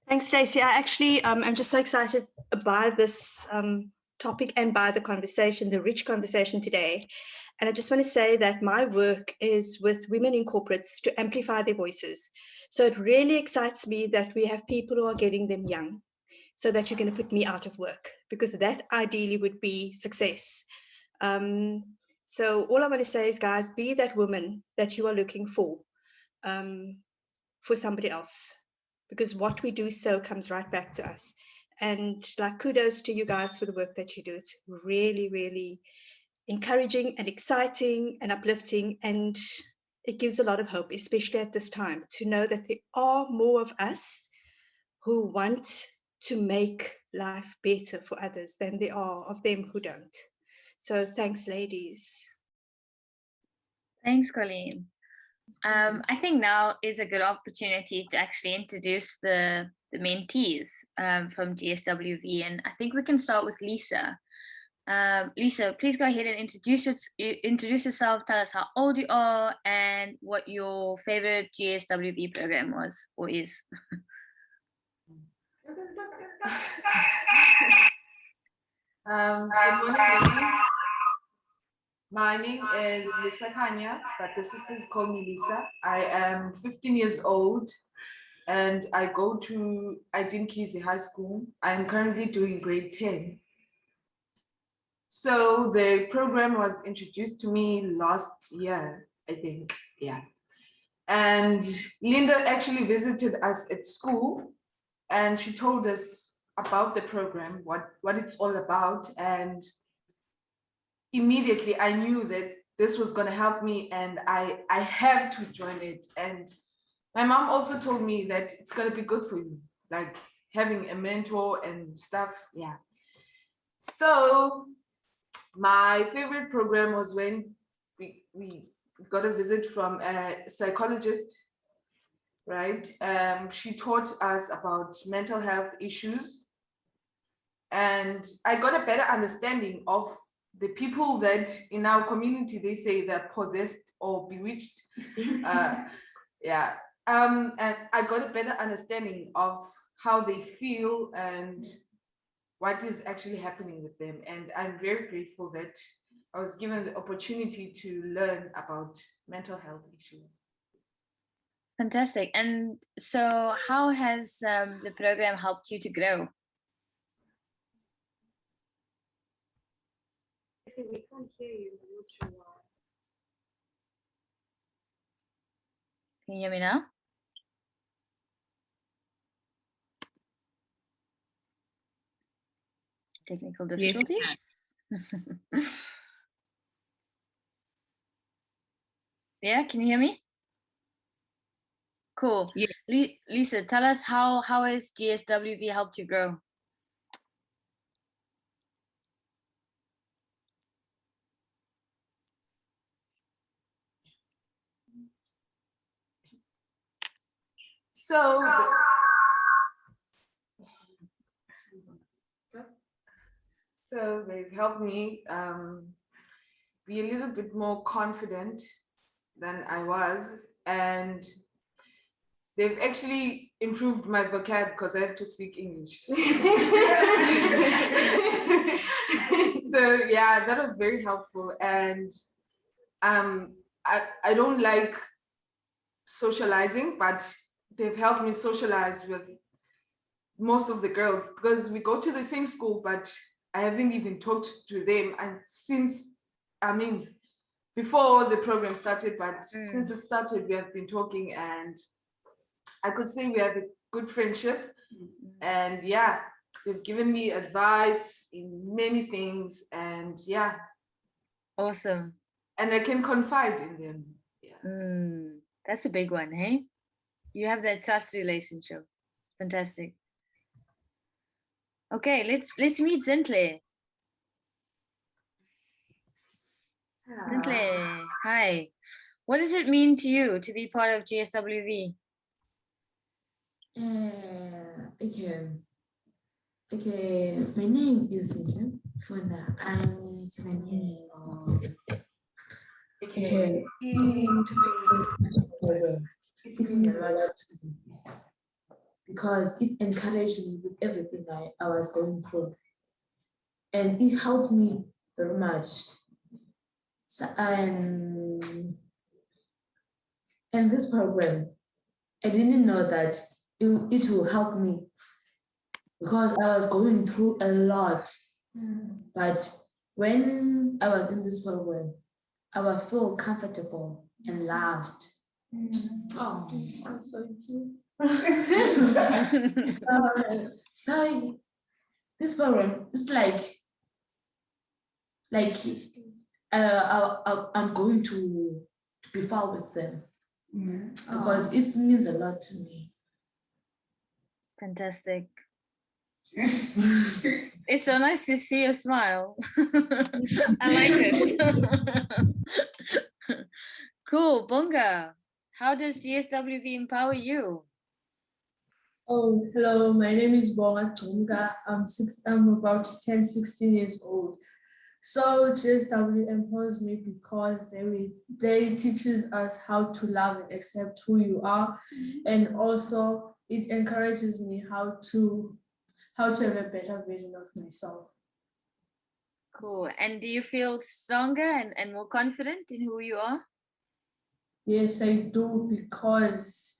Thanks, Stacey. I actually, I'm just so excited by this topic and by the conversation, the rich conversation today. And I just want to say that my work is with women in corporates to amplify their voices. So it really excites me that we have people who are getting them young, so that you're going to put me out of work, because that ideally would be success. So all I want to say is, guys, be that woman that you are looking for somebody else, because what we do so comes right back to us. And like, kudos to you guys for the work that you do. It's really, really encouraging and exciting and uplifting, and it gives a lot of hope, especially at this time, to know that there are more of us who want to make life better for others than there are of them who don't. So thanks, ladies. Thanks, Colleen. I think now is a good opportunity to actually introduce the mentees from GSWV, and I think we can start with Lisa. Lisa, please go ahead and introduce yourself. Tell us how old you are and what your favorite GSWV program was or is. Good morning, ladies. My name is Lisa Kanya, but the sisters call me Lisa. I am 15 years old and I go to Idinkizi High School. I am currently doing grade 10. So the program was introduced to me last year, I think, yeah. And Linda actually visited us at school and she told us about the program, what it's all about. And immediately I knew that this was going to help me and I have to join it. And my mom also told me that it's going to be good for you, like having a mentor and stuff. Yeah. So my favorite program was when we got a visit from a psychologist, right? She taught us about mental health issues, and I got a better understanding of the people that in our community, they say they're possessed or bewitched. Yeah. And I got a better understanding of how they feel and what is actually happening with them. And I'm very grateful that I was given the opportunity to learn about mental health issues. Fantastic. And so how has the program helped you to grow? We can't hear you. I'm not sure why. Can you hear me now? Technical Yes, we difficulties. Yeah, can you hear me? Cool. Yeah. Lisa, tell us how has GSWV helped you grow? So they've helped me be a little bit more confident than I was, and they've actually improved my vocab because I have to speak English. So yeah, that was very helpful. And I don't like socializing, but they've helped me socialize with most of the girls because we go to the same school, but I haven't even talked to them. And since, I mean, before the program started, but since it started, we have been talking, and I could say we have a good friendship. And yeah, they've given me advice in many things, and yeah. Awesome. And I can confide in them. Yeah. That's a big one, hey? You have that trust relationship. Fantastic. Okay, let's meet Zintle. Zintle, hi. What does it mean to you to be part of GSWV? Okay, my name is Zintle Funa. I'm 7 years old. Okay. It's mean a lot to me because it encouraged me with everything I was going through. And it helped me very much. So, and this program, I didn't know that it will help me because I was going through a lot. But when I was in this program, I was feel comfortable and loved. Oh, I'm so cute. So this program is like I'm going to be far with them because it means a lot to me. Fantastic. It's so nice to see you smile. I like it. Cool, Bonga. How does GSWV empower you? Oh, hello, my name is Bonga Tonga. I'm about 16 years old. So GSW empowers me because they teaches us how to love and accept who you are. And also it encourages me how to have a better vision of myself. Cool. And do you feel stronger and more confident in who you are? Yes, I do, because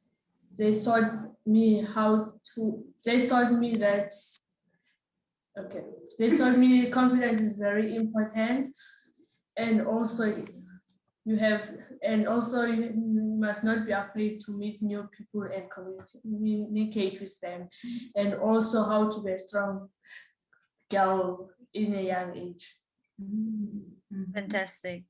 they taught me confidence is very important, and also you must not be afraid to meet new people and communicate with them, and also how to be a strong girl in a young age. Fantastic.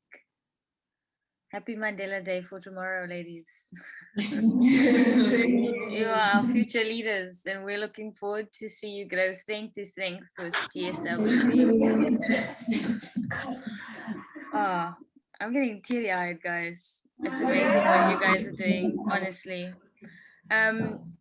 Happy Mandela Day for tomorrow, ladies. You are our future leaders, and we're looking forward to see you grow strength to strength with GSWV. I'm getting teary-eyed, guys. It's amazing what you guys are doing, honestly.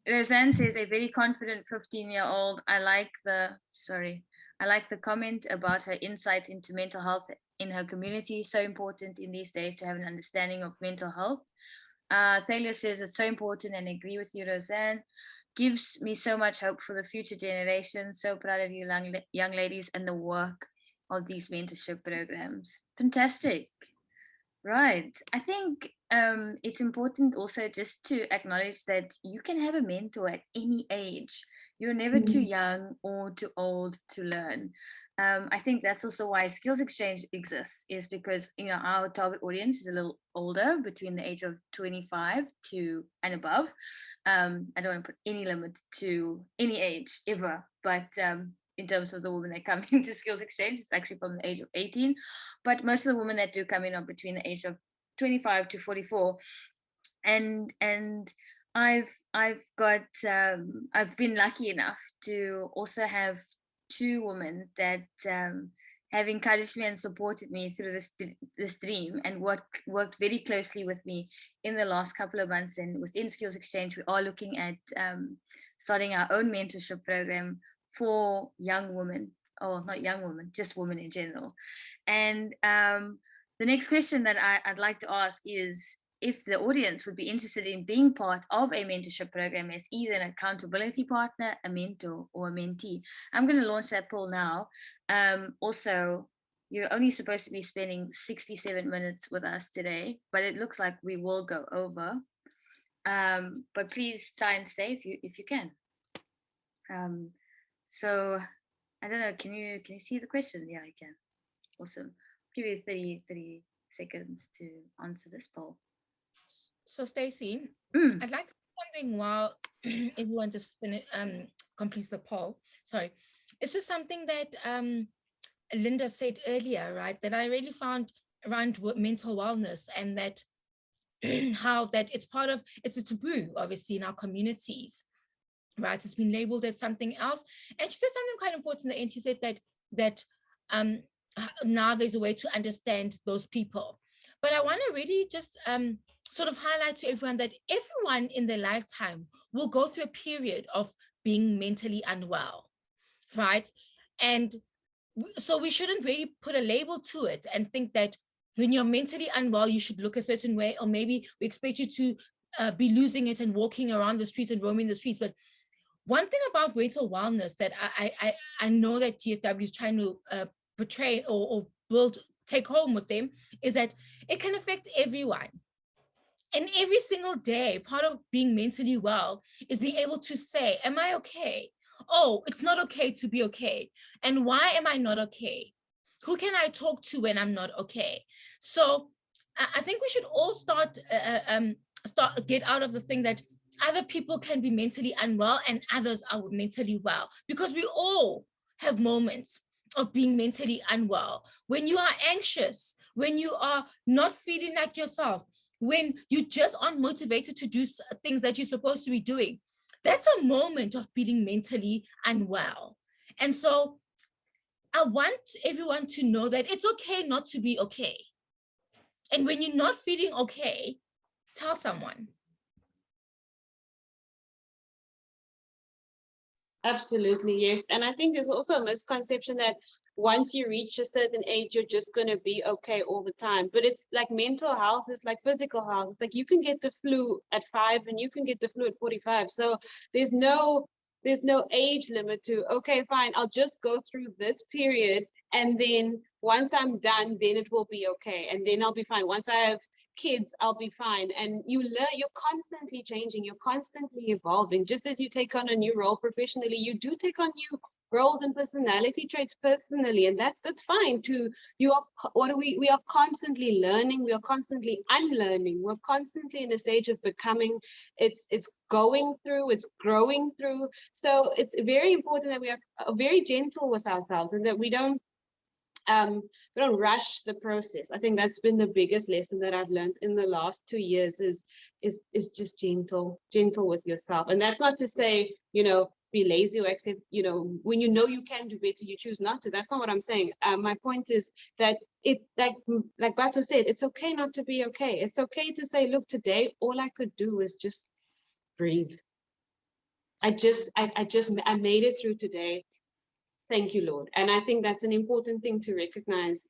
Roseanne says a very confident 15-year-old. I like the comment about her insights into mental health in her community. So important in these days to have an understanding of mental health. Thalia says it's so important, and I agree with you, Roseanne. Gives me so much hope for the future generation. So proud of you, young ladies, and the work of these mentorship programs. Fantastic. Right. I think it's important also just to acknowledge that you can have a mentor at any age. You're never too young or too old to learn. I think that's also why Skills Exchange exists, is because, you know, our target audience is a little older, between the age of 25 to and above. I don't want to put any limit to any age ever, but in terms of the women that come into Skills Exchange, it's actually from the age of 18. But most of the women that do come in are between the age of 25 to 44. And I've been lucky enough to also have 2 women that have encouraged me and supported me through this dream, and worked very closely with me in the last couple of months. And within Skills Exchange, we are looking at starting our own mentorship program for young women, or not young women, just women in general. And the next question that I'd like to ask is if the audience would be interested in being part of a mentorship program as either an accountability partner, a mentor, or a mentee. I'm going to launch that poll now. Also, you're only supposed to be spending 67 minutes with us today, but it looks like we will go over. But please try and stay if you can. So I don't know, can you see the question? Yeah, I can. Awesome. Give you 30 seconds to answer this poll. So Stacey, I'd like to say something while everyone just completes the poll. Sorry, it's just something that Linda said earlier, right? That I really found around mental wellness, and that how that it's a taboo, obviously, in our communities, right? It's been labeled as something else. And she said something quite important, and she said that now there's a way to understand those people. But I want to really just sort of highlight to everyone that everyone in their lifetime will go through a period of being mentally unwell, right? And so we shouldn't really put a label to it and think that when you're mentally unwell, you should look a certain way, or maybe we expect you to be losing it and walking around the streets and roaming the streets. But one thing about mental wellness that I know that GSW is trying to portray or take home with them is that it can affect everyone. And every single day, part of being mentally well is being able to say, am I okay? Oh, it's not okay to be okay. And why am I not okay? Who can I talk to when I'm not okay? So I think we should all get out of the thing that other people can be mentally unwell and others are mentally well, because we all have moments of being mentally unwell. When you are anxious, when you are not feeling like yourself, when you just aren't motivated to do things that you're supposed to be doing, that's a moment of being mentally unwell. And so I want everyone to know that it's okay not to be okay. And when you're not feeling okay, tell someone. Absolutely, yes. And I think there's also a misconception that once you reach a certain age, you're just going to be okay all the time. But it's like mental health is like physical health. It's like you can get the flu at 5 and you can get the flu at 45. So there's no age limit to, okay, fine, I'll just go through this period. And then once I'm done, then it will be okay. And then I'll be fine. Once I have kids, I'll be fine. And you learn, you're constantly changing, you're constantly evolving. Just as you take on a new role professionally, you do take on new roles and personality traits personally, and that's fine too. We are constantly learning, we are constantly unlearning, we're constantly in a stage of becoming. It's going through, it's growing through. So it's very important that we are very gentle with ourselves and that we don't rush the process. I think that's been the biggest lesson that I've learned in the last 2 years is just gentle with yourself. And that's not to say, be lazy or accept, you know, when you know you can do better, you choose not to. That's not what I'm saying. My point is that it, like Bato said, it's okay not to be okay. It's okay to say, look, today all I could do was just breathe. I made it through today. Thank you, Lord. And I think that's an important thing to recognize,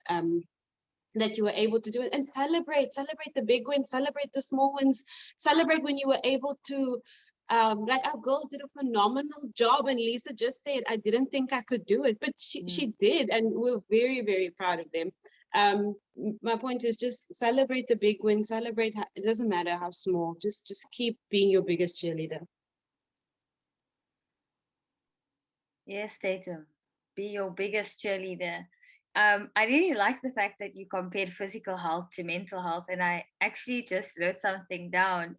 that you were able to do it, and celebrate the big wins, celebrate the small wins, celebrate when you were able to, like our girl did a phenomenal job, and Lisa just said, I didn't think I could do it, but she did, and we're very, very proud of them. My point is just celebrate the big wins, celebrate, it doesn't matter how small, just keep being your biggest cheerleader. Yes, Tatum, be your biggest cheerleader. I really like the fact that you compared physical health to mental health, and I actually just wrote something down.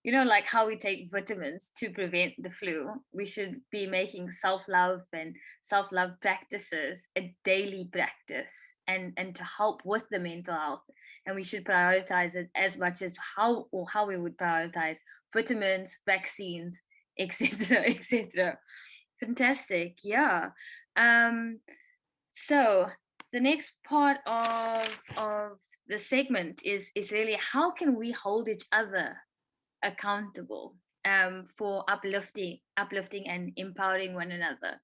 You know, like how we take vitamins to prevent the flu, we should be making self-love and self-love practices a daily practice, and to help with the mental health. And we should prioritize it as much as how we would prioritize vitamins, vaccines, etc., etc. Fantastic, yeah. So the next part of the segment is really how can we hold each other accountable for uplifting and empowering one another.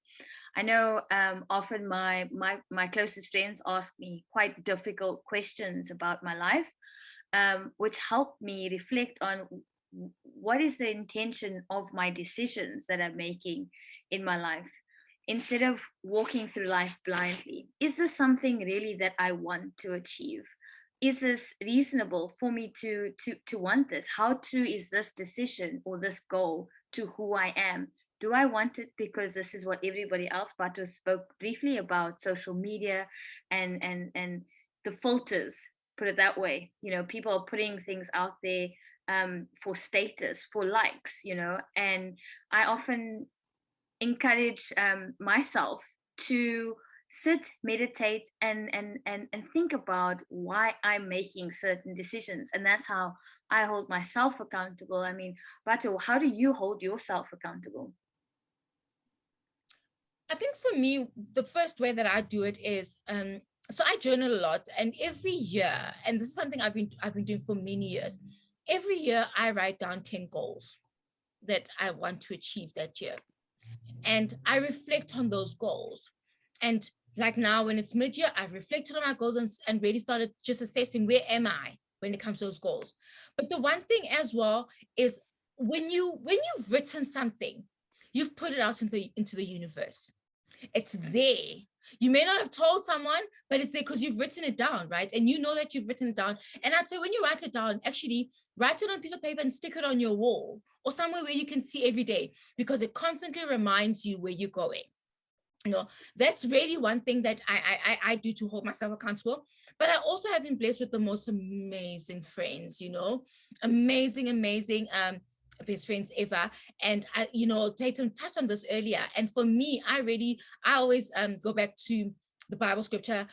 I know often my closest friends ask me quite difficult questions about my life, which help me reflect on what is the intention of my decisions that I'm making in my life. Instead of walking through life blindly, is this something really that I want to achieve? Is this reasonable for me to want this? How true is this decision or this goal to who I am? Do I want it because this is what everybody else, Bato spoke briefly about social media and the filters, put it that way. You know, people are putting things out there for status, for likes, you know, and I often encourage myself to sit, meditate, and think about why I'm making certain decisions. And that's how I hold myself accountable. I mean, Bato, how do you hold yourself accountable? I think for me, the first way that I do it is, so I journal a lot, and every year, and this is something I've been doing for many years, every year I write down 10 goals that I want to achieve that year. And I reflect on those goals. And like now, when it's mid-year, I've reflected on my goals and really started just assessing where am I when it comes to those goals. But the one thing as well is when you've written something, you've put it out into the universe. It's there. You may not have told someone, but it's there because you've written it down, right? And you know that you've written it down. And I'd say when you write it down, actually write it on a piece of paper and stick it on your wall or somewhere where you can see every day, because it constantly reminds you where you're going. You know, that's really one thing that I do to hold myself accountable. But I also have been blessed with the most amazing friends, you know, amazing best friends ever. And I, you know, Tatum touched on this earlier, and for me, I always go back to the Bible scripture,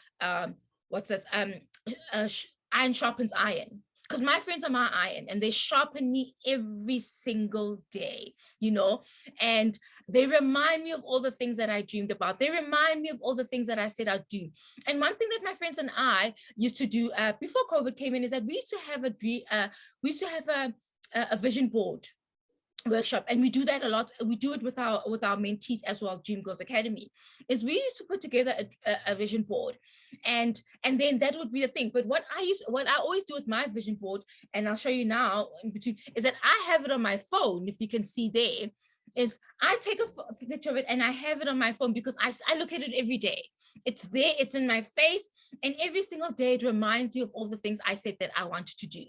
what's this, iron sharpens iron, because my friends are my iron and they sharpen me every single day, you know, and they remind me of all the things that I dreamed about. They remind me of all the things that I said I'd do. And one thing that my friends and I used to do before COVID came in is that we used to have a vision board workshop, and we do that a lot. We do it with our mentees as well, Dream Girls Academy, is we used to put together a vision board, and then that would be the thing. But what I always do with my vision board, and I'll show you now in between, is that I have it on my phone. If you can see there, is I take a picture of it and I have it on my phone, because I look at it every day. It's there, it's in my face, and every single day it reminds me of all the things I said that I wanted to do.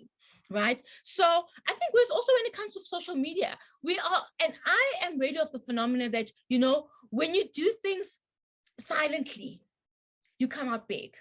Right. So I think there's also, when it comes to social media, and I am really of the phenomenon that, you know, when you do things silently, you come out big.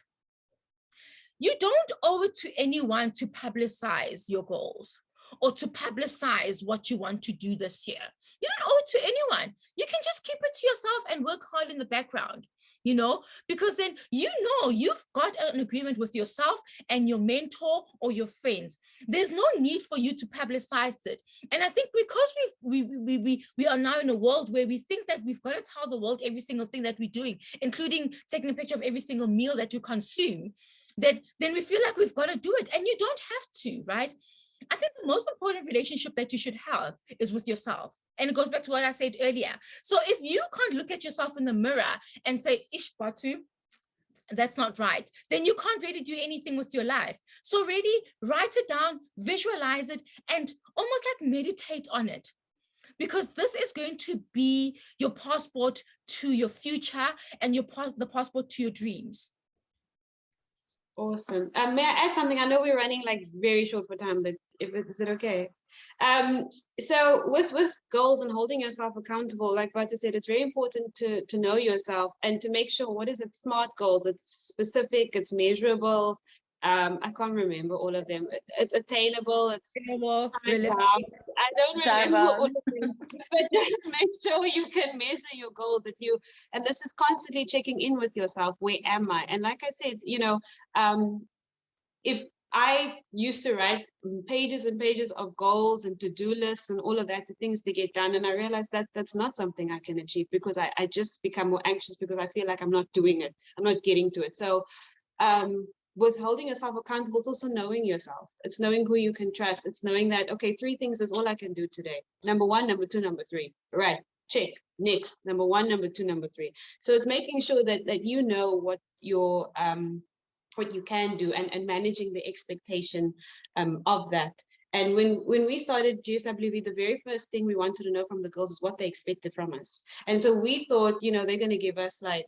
You don't owe it to anyone to publicize your goals. or to publicize what you want to do this year. You don't owe it to anyone. You can just keep it to yourself and work hard in the background, you know, because then you know you've got an agreement with yourself and your mentor or your friends. There's no need for you to publicize it. And I think because we are now in a world where we think that we've got to tell the world every single thing that we're doing, including taking a picture of every single meal that you consume, that then we feel like we've got to do it, and you don't have to, right? I think the most important relationship that you should have is with yourself. And it goes back to what I said earlier. So if you can't look at yourself in the mirror and say, Ish Batu, that's not right, then you can't really do anything with your life. So really write it down, visualize it, and almost like meditate on it. Because this is going to be your passport to your future and the passport to your dreams. Awesome. May I add something? I know we're running like very short for time, but is it okay? So with goals and holding yourself accountable, like Batu said, it's very important to know yourself and to make sure, what is it? SMART goals. It's specific, it's measurable. I can't remember all of them. It's attainable, it's realistic. I don't remember all of them, but just make sure you can measure your goals, that you, and this is constantly checking in with yourself. Where am I? And like I said, you know, if I used to write pages and pages of goals and to-do lists and all of that, the things to get done, and I realized that that's not something I can achieve, because I just become more anxious because I feel like I'm not doing it, I'm not getting to it. So with holding yourself accountable, it's also knowing yourself. It's knowing who you can trust. It's knowing that, okay, 3 things is all I can do today. Number 1, number 2, number 3. Right, check, next. Number 1, number 2, number 3. So it's making sure that you know what your what you can do, and managing the expectation of that. And when we started GSWV, the very first thing we wanted to know from the girls is what they expected from us. And so we thought, you know, they're going to give us like,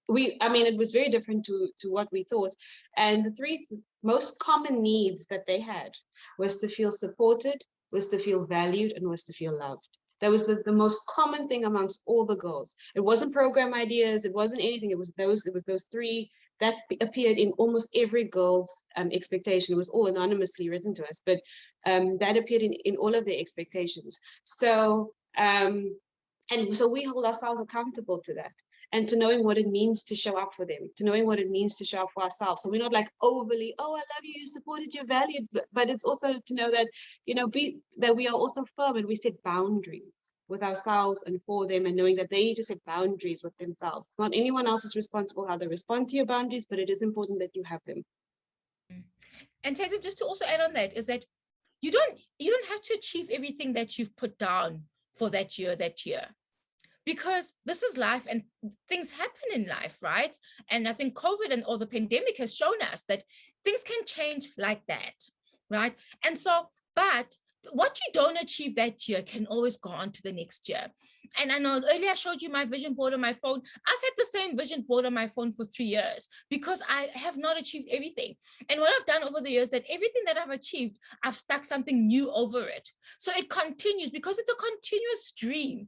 I mean, it was very different to what we thought. And the 3 most common needs that they had was to feel supported, was to feel valued, and was to feel loved. That was the most common thing amongst all the girls. It wasn't program ideas, it wasn't anything. It was those 3 that appeared in almost every girl's expectation. It was all anonymously written to us, but that appeared in all of their expectations. So and so we hold ourselves accountable to that, and to knowing what it means to show up for them, to knowing what it means to show up for ourselves. So we're not like overly, oh, I love you, you supported, you're valued, but it's also to know that, you know, that we are also firm, and we set boundaries with ourselves and for them, and knowing that they need to set boundaries with themselves. It's not anyone else's responsible how they respond to your boundaries, but it is important that you have them. And Tessa, just to also add on that, is that you don't have to achieve everything that you've put down for that year, because this is life and things happen in life, right? And I think COVID or the pandemic has shown us that things can change like that, right? And so, but what you don't achieve that year can always go on to the next year. And I know earlier I showed you my vision board on my phone. I've had the same vision board on my phone for 3 years because I have not achieved everything. And what I've done over the years, that everything that I've achieved, I've stuck something new over it. So it continues, because it's a continuous stream.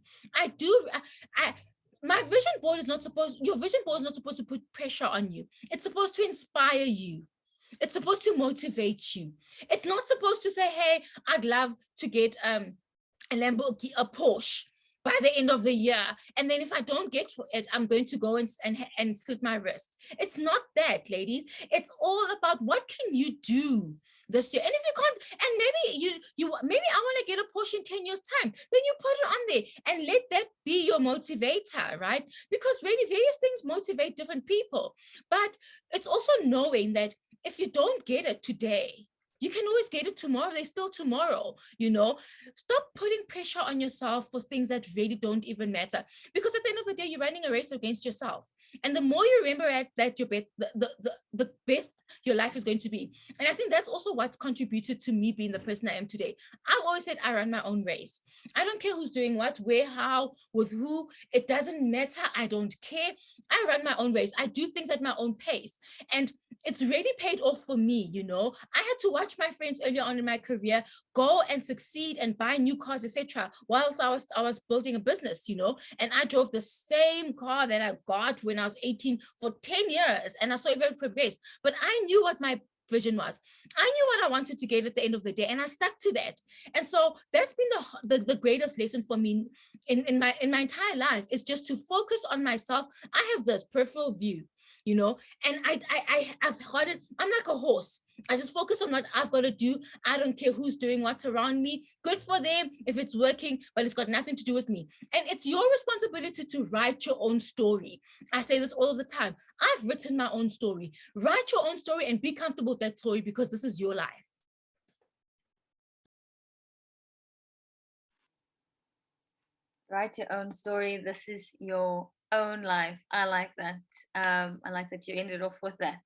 My vision board is not supposed, your vision board is not supposed to put pressure on you. It's supposed to inspire you. It's supposed to motivate you. It's not supposed to say, hey, I'd love to get a Lamborghini, a Porsche by the end of the year. And then if I don't get it, I'm going to go and slit my wrist. It's not that, ladies. It's all about what can you do this year. And if you can't, and maybe I want to get a Porsche in 10 years time, then you put it on there and let that be your motivator, right? Because really various things motivate different people. But it's also knowing that if you don't get it today, you can always get it tomorrow. There's still tomorrow, you know. Stop putting pressure on yourself for things that really don't even matter. Because at the end of the day, you're running a race against yourself. And the more you remember that, the best your life is going to be. And I think that's also what's contributed to me being the person I am today. I've always said I run my own race. I don't care who's doing what, where, how, with who. It doesn't matter. I don't care. I run my own race. I do things at my own pace. And it's really paid off for me, you know. I had to watch my friends earlier on in my career go and succeed and buy new cars, etc., whilst I was building a business, you know. And I drove the same car that I got when I was 18 for 10 years, and I saw it very progress. But I knew what my vision was. I knew what I wanted to get at the end of the day, and I stuck to that. And so that's been the greatest lesson for me in my entire life, is just to focus on myself. I have this peripheral view, you know, and I've heard it. I'm like a horse. I just focus on what I've got to do. I don't care who's doing what's around me. Good for them if it's working, but it's got nothing to do with me. And it's your responsibility to write your own story. I say this all the time. I've written my own story. Write your own story and be comfortable with that story, because this is your life. Write your own story. This is your own life. I like that. I like that you ended off with that,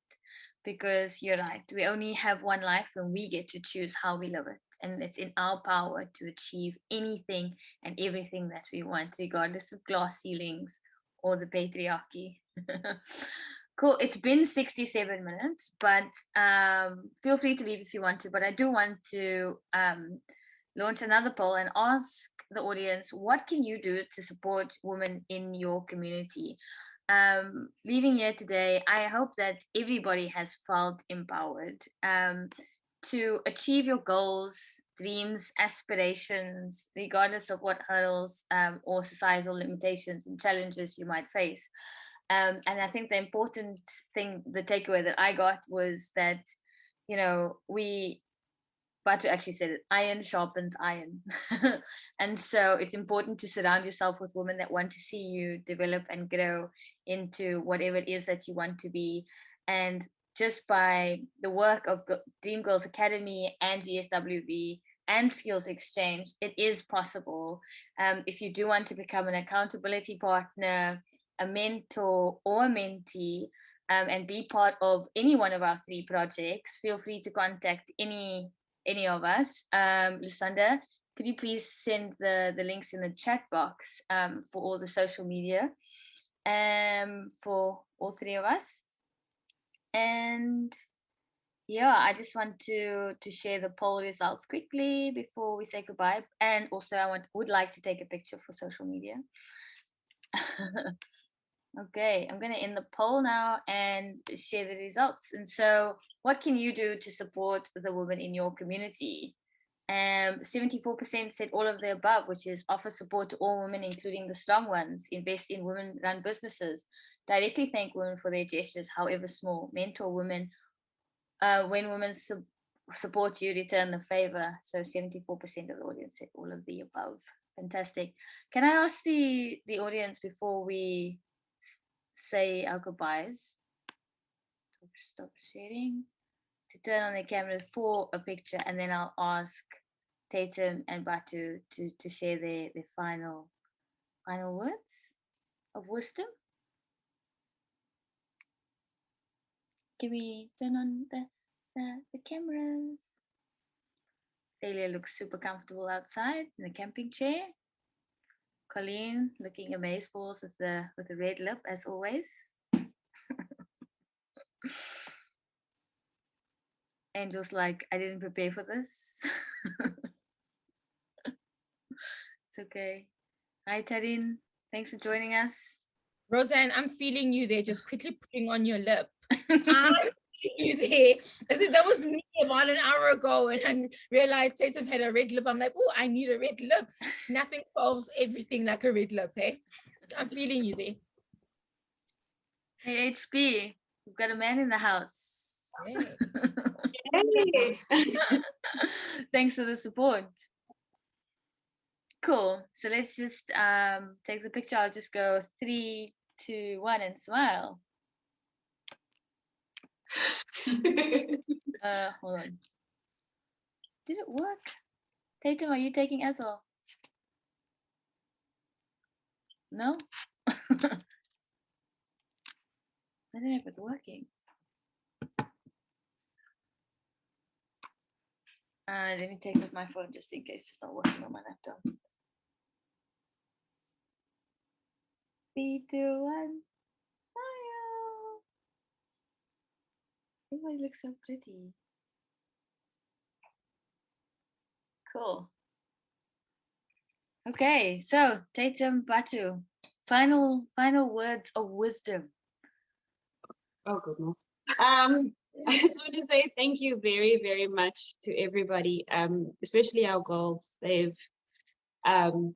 because you're right. We only have one life, and we get to choose how we live it. And it's in our power to achieve anything and everything that we want, regardless of glass ceilings or the patriarchy. Cool. It's been 67 minutes, but feel free to leave if you want to. But I do want to launch another poll and ask the audience, what can you do to support women in your community? Leaving here today, I hope that everybody has felt empowered to achieve your goals, dreams, aspirations, regardless of what hurdles or societal limitations and challenges you might face. And I think the important thing, the takeaway that I got, was that, you know, Batu actually said it, iron sharpens iron. And so it's important to surround yourself with women that want to see you develop and grow into whatever it is that you want to be. And just by the work of Dream Girls Academy and GSWV and Skills Exchange, it is possible. If you do want to become an accountability partner, a mentor or a mentee, and be part of any one of our 3 projects, feel free to contact any of us. Lusanda, could you please send the links in the chat box for all the social media for all 3 of us? And yeah, I just want to share the poll results quickly before we say goodbye. And also I would like to take a picture for social media. Okay, I'm going to end the poll now and share the results. And so, what can you do to support the women in your community? 74% said all of the above, which is offer support to all women, including the strong ones, invest in women-run businesses, directly thank women for their gestures, however small, mentor women. When women support you, return the favor. So 74% of the audience said all of the above. Fantastic. Can I ask the audience before we say our goodbyes, stop sharing, to turn on their cameras for a picture, and then I'll ask Tatum and Batu to share their final words of wisdom. Can we turn on the cameras? Thalia looks super comfortable outside in the camping chair. Colleen looking amazeballs with the red lip as always. Angel's like, I didn't prepare for this. It's okay. Hi Tarin, thanks for joining us. Roseanne, I'm feeling you there, just quickly putting on your lip. I'm feeling you there. I think that was me about an hour ago, and I realized Tatum had a red lip. I'm like, oh, I need a red lip. Nothing solves everything like a red lip, hey? I'm feeling you there. Hey HB, we've got a man in the house. Yay. Thanks for the support. Cool. So let's just take the picture. I'll just go 3, 2, 1 and smile. Hold on. Did it work? Tatum, are you taking as well? No? I don't know if it's working. Let me take with my phone just in case it's not working on my laptop. 3, 2, 1. Smile. Everybody looks so pretty. Cool. Okay, so Tatum, Batu, final words of wisdom. Oh goodness. I just want to say thank you very, very much to everybody, especially our girls.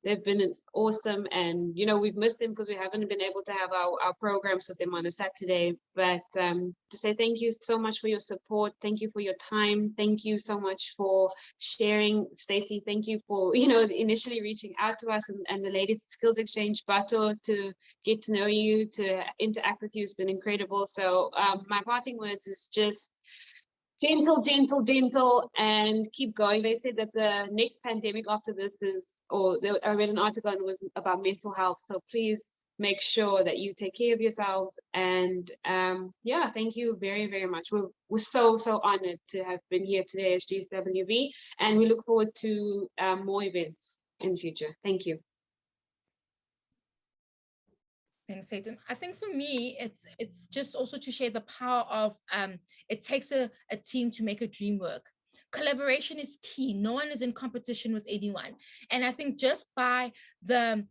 They've been awesome, and we've missed them because we haven't been able to have our programs with them on a Saturday. But to say thank you so much for your support, thank you for your time, thank you so much for sharing, Stacey. Thank you for initially reaching out to us, and the latest skills exchange, Bato, to get to know you, to interact with you has been incredible. So my parting words is just gentle, gentle, gentle, and keep going. They said that the next pandemic after this I read an article and it was about mental health. So please make sure that you take care of yourselves. And yeah, thank you very, very much. We're so, so honored to have been here today as GSWV, and we look forward to more events in the future. Thank you. Thanks, Tatum. I think for me, it's just also to share the power of it takes a team to make a dream work. Collaboration is key. No one is in competition with anyone. And I think just by the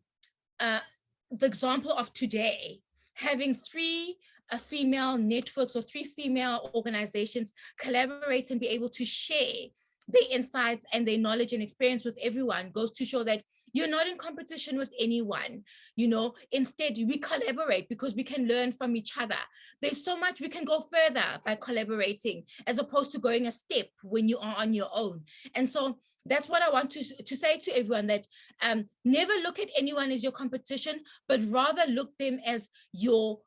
example of today, having three female networks or three female organizations collaborate and be able to share their insights and their knowledge and experience with everyone goes to show that you're not in competition with anyone. Instead we collaborate because we can learn from each other. There's so much we can go further by collaborating as opposed to going a step when you are on your own. And so that's what I want to say to everyone, that never look at anyone as your competition, but rather look them as your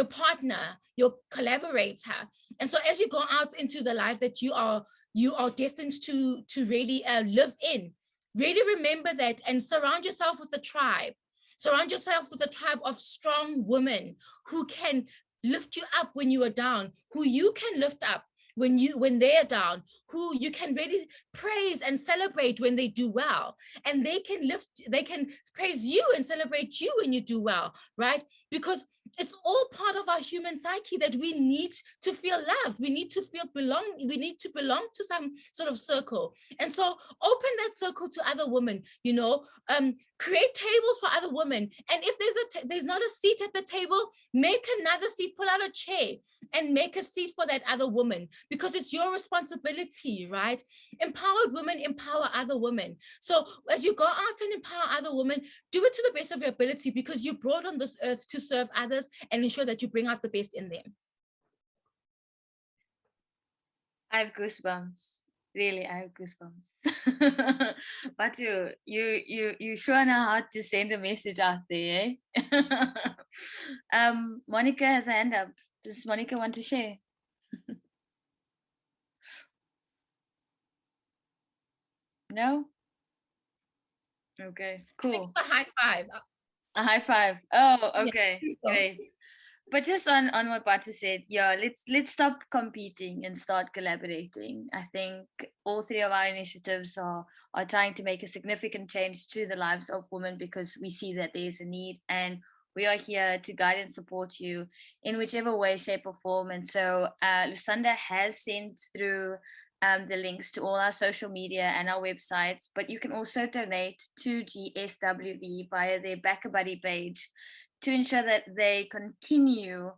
partner, your collaborator. And so as you go out into the life that you are destined to really live in, really remember that, and surround yourself with a tribe. Surround yourself with a tribe of strong women who can lift you up when you are down, who you can lift up when they're down, who you can really praise and celebrate when they do well, and they can praise you and celebrate you when you do well, right? Because it's all part of our human psyche that we need to feel loved. We need to feel we need to belong to some sort of circle. And so open that circle to other women, create tables for other women. And if there's not a seat at the table, make another seat, pull out a chair and make a seat for that other woman, because it's your responsibility, right? Empowered women empower other women. So as you go out and empower other women, do it to the best of your ability, because you're brought on this earth to serve others and ensure that you bring out the best in them. I have goosebumps. Really, I have goosebumps. But you sure know how to send a message out there, eh? Monica has a hand up. Does Monica want to share? No? Okay, cool. A high five. A high five. Oh, okay, Yeah, great. But just on what Batu said, yeah, let's stop competing and start collaborating. I think all three of our initiatives are trying to make a significant change to the lives of women, because we see that there's a need, and we are here to guide and support you in whichever way, shape, or form. And so Lusanda has sent through the links to all our social media and our websites, but you can also donate to GSWV via their Back a Buddy page to ensure that they continue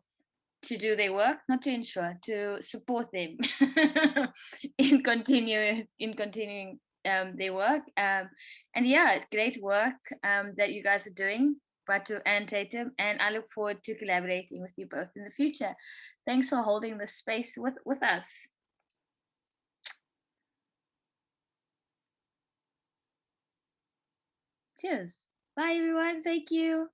to do their work, not to ensure, to support them in continuing their work. And yeah, it's great work that you guys are doing, Batu and Tatum, and I look forward to collaborating with you both in the future. Thanks for holding this space with us. Cheers. Bye, everyone. Thank you.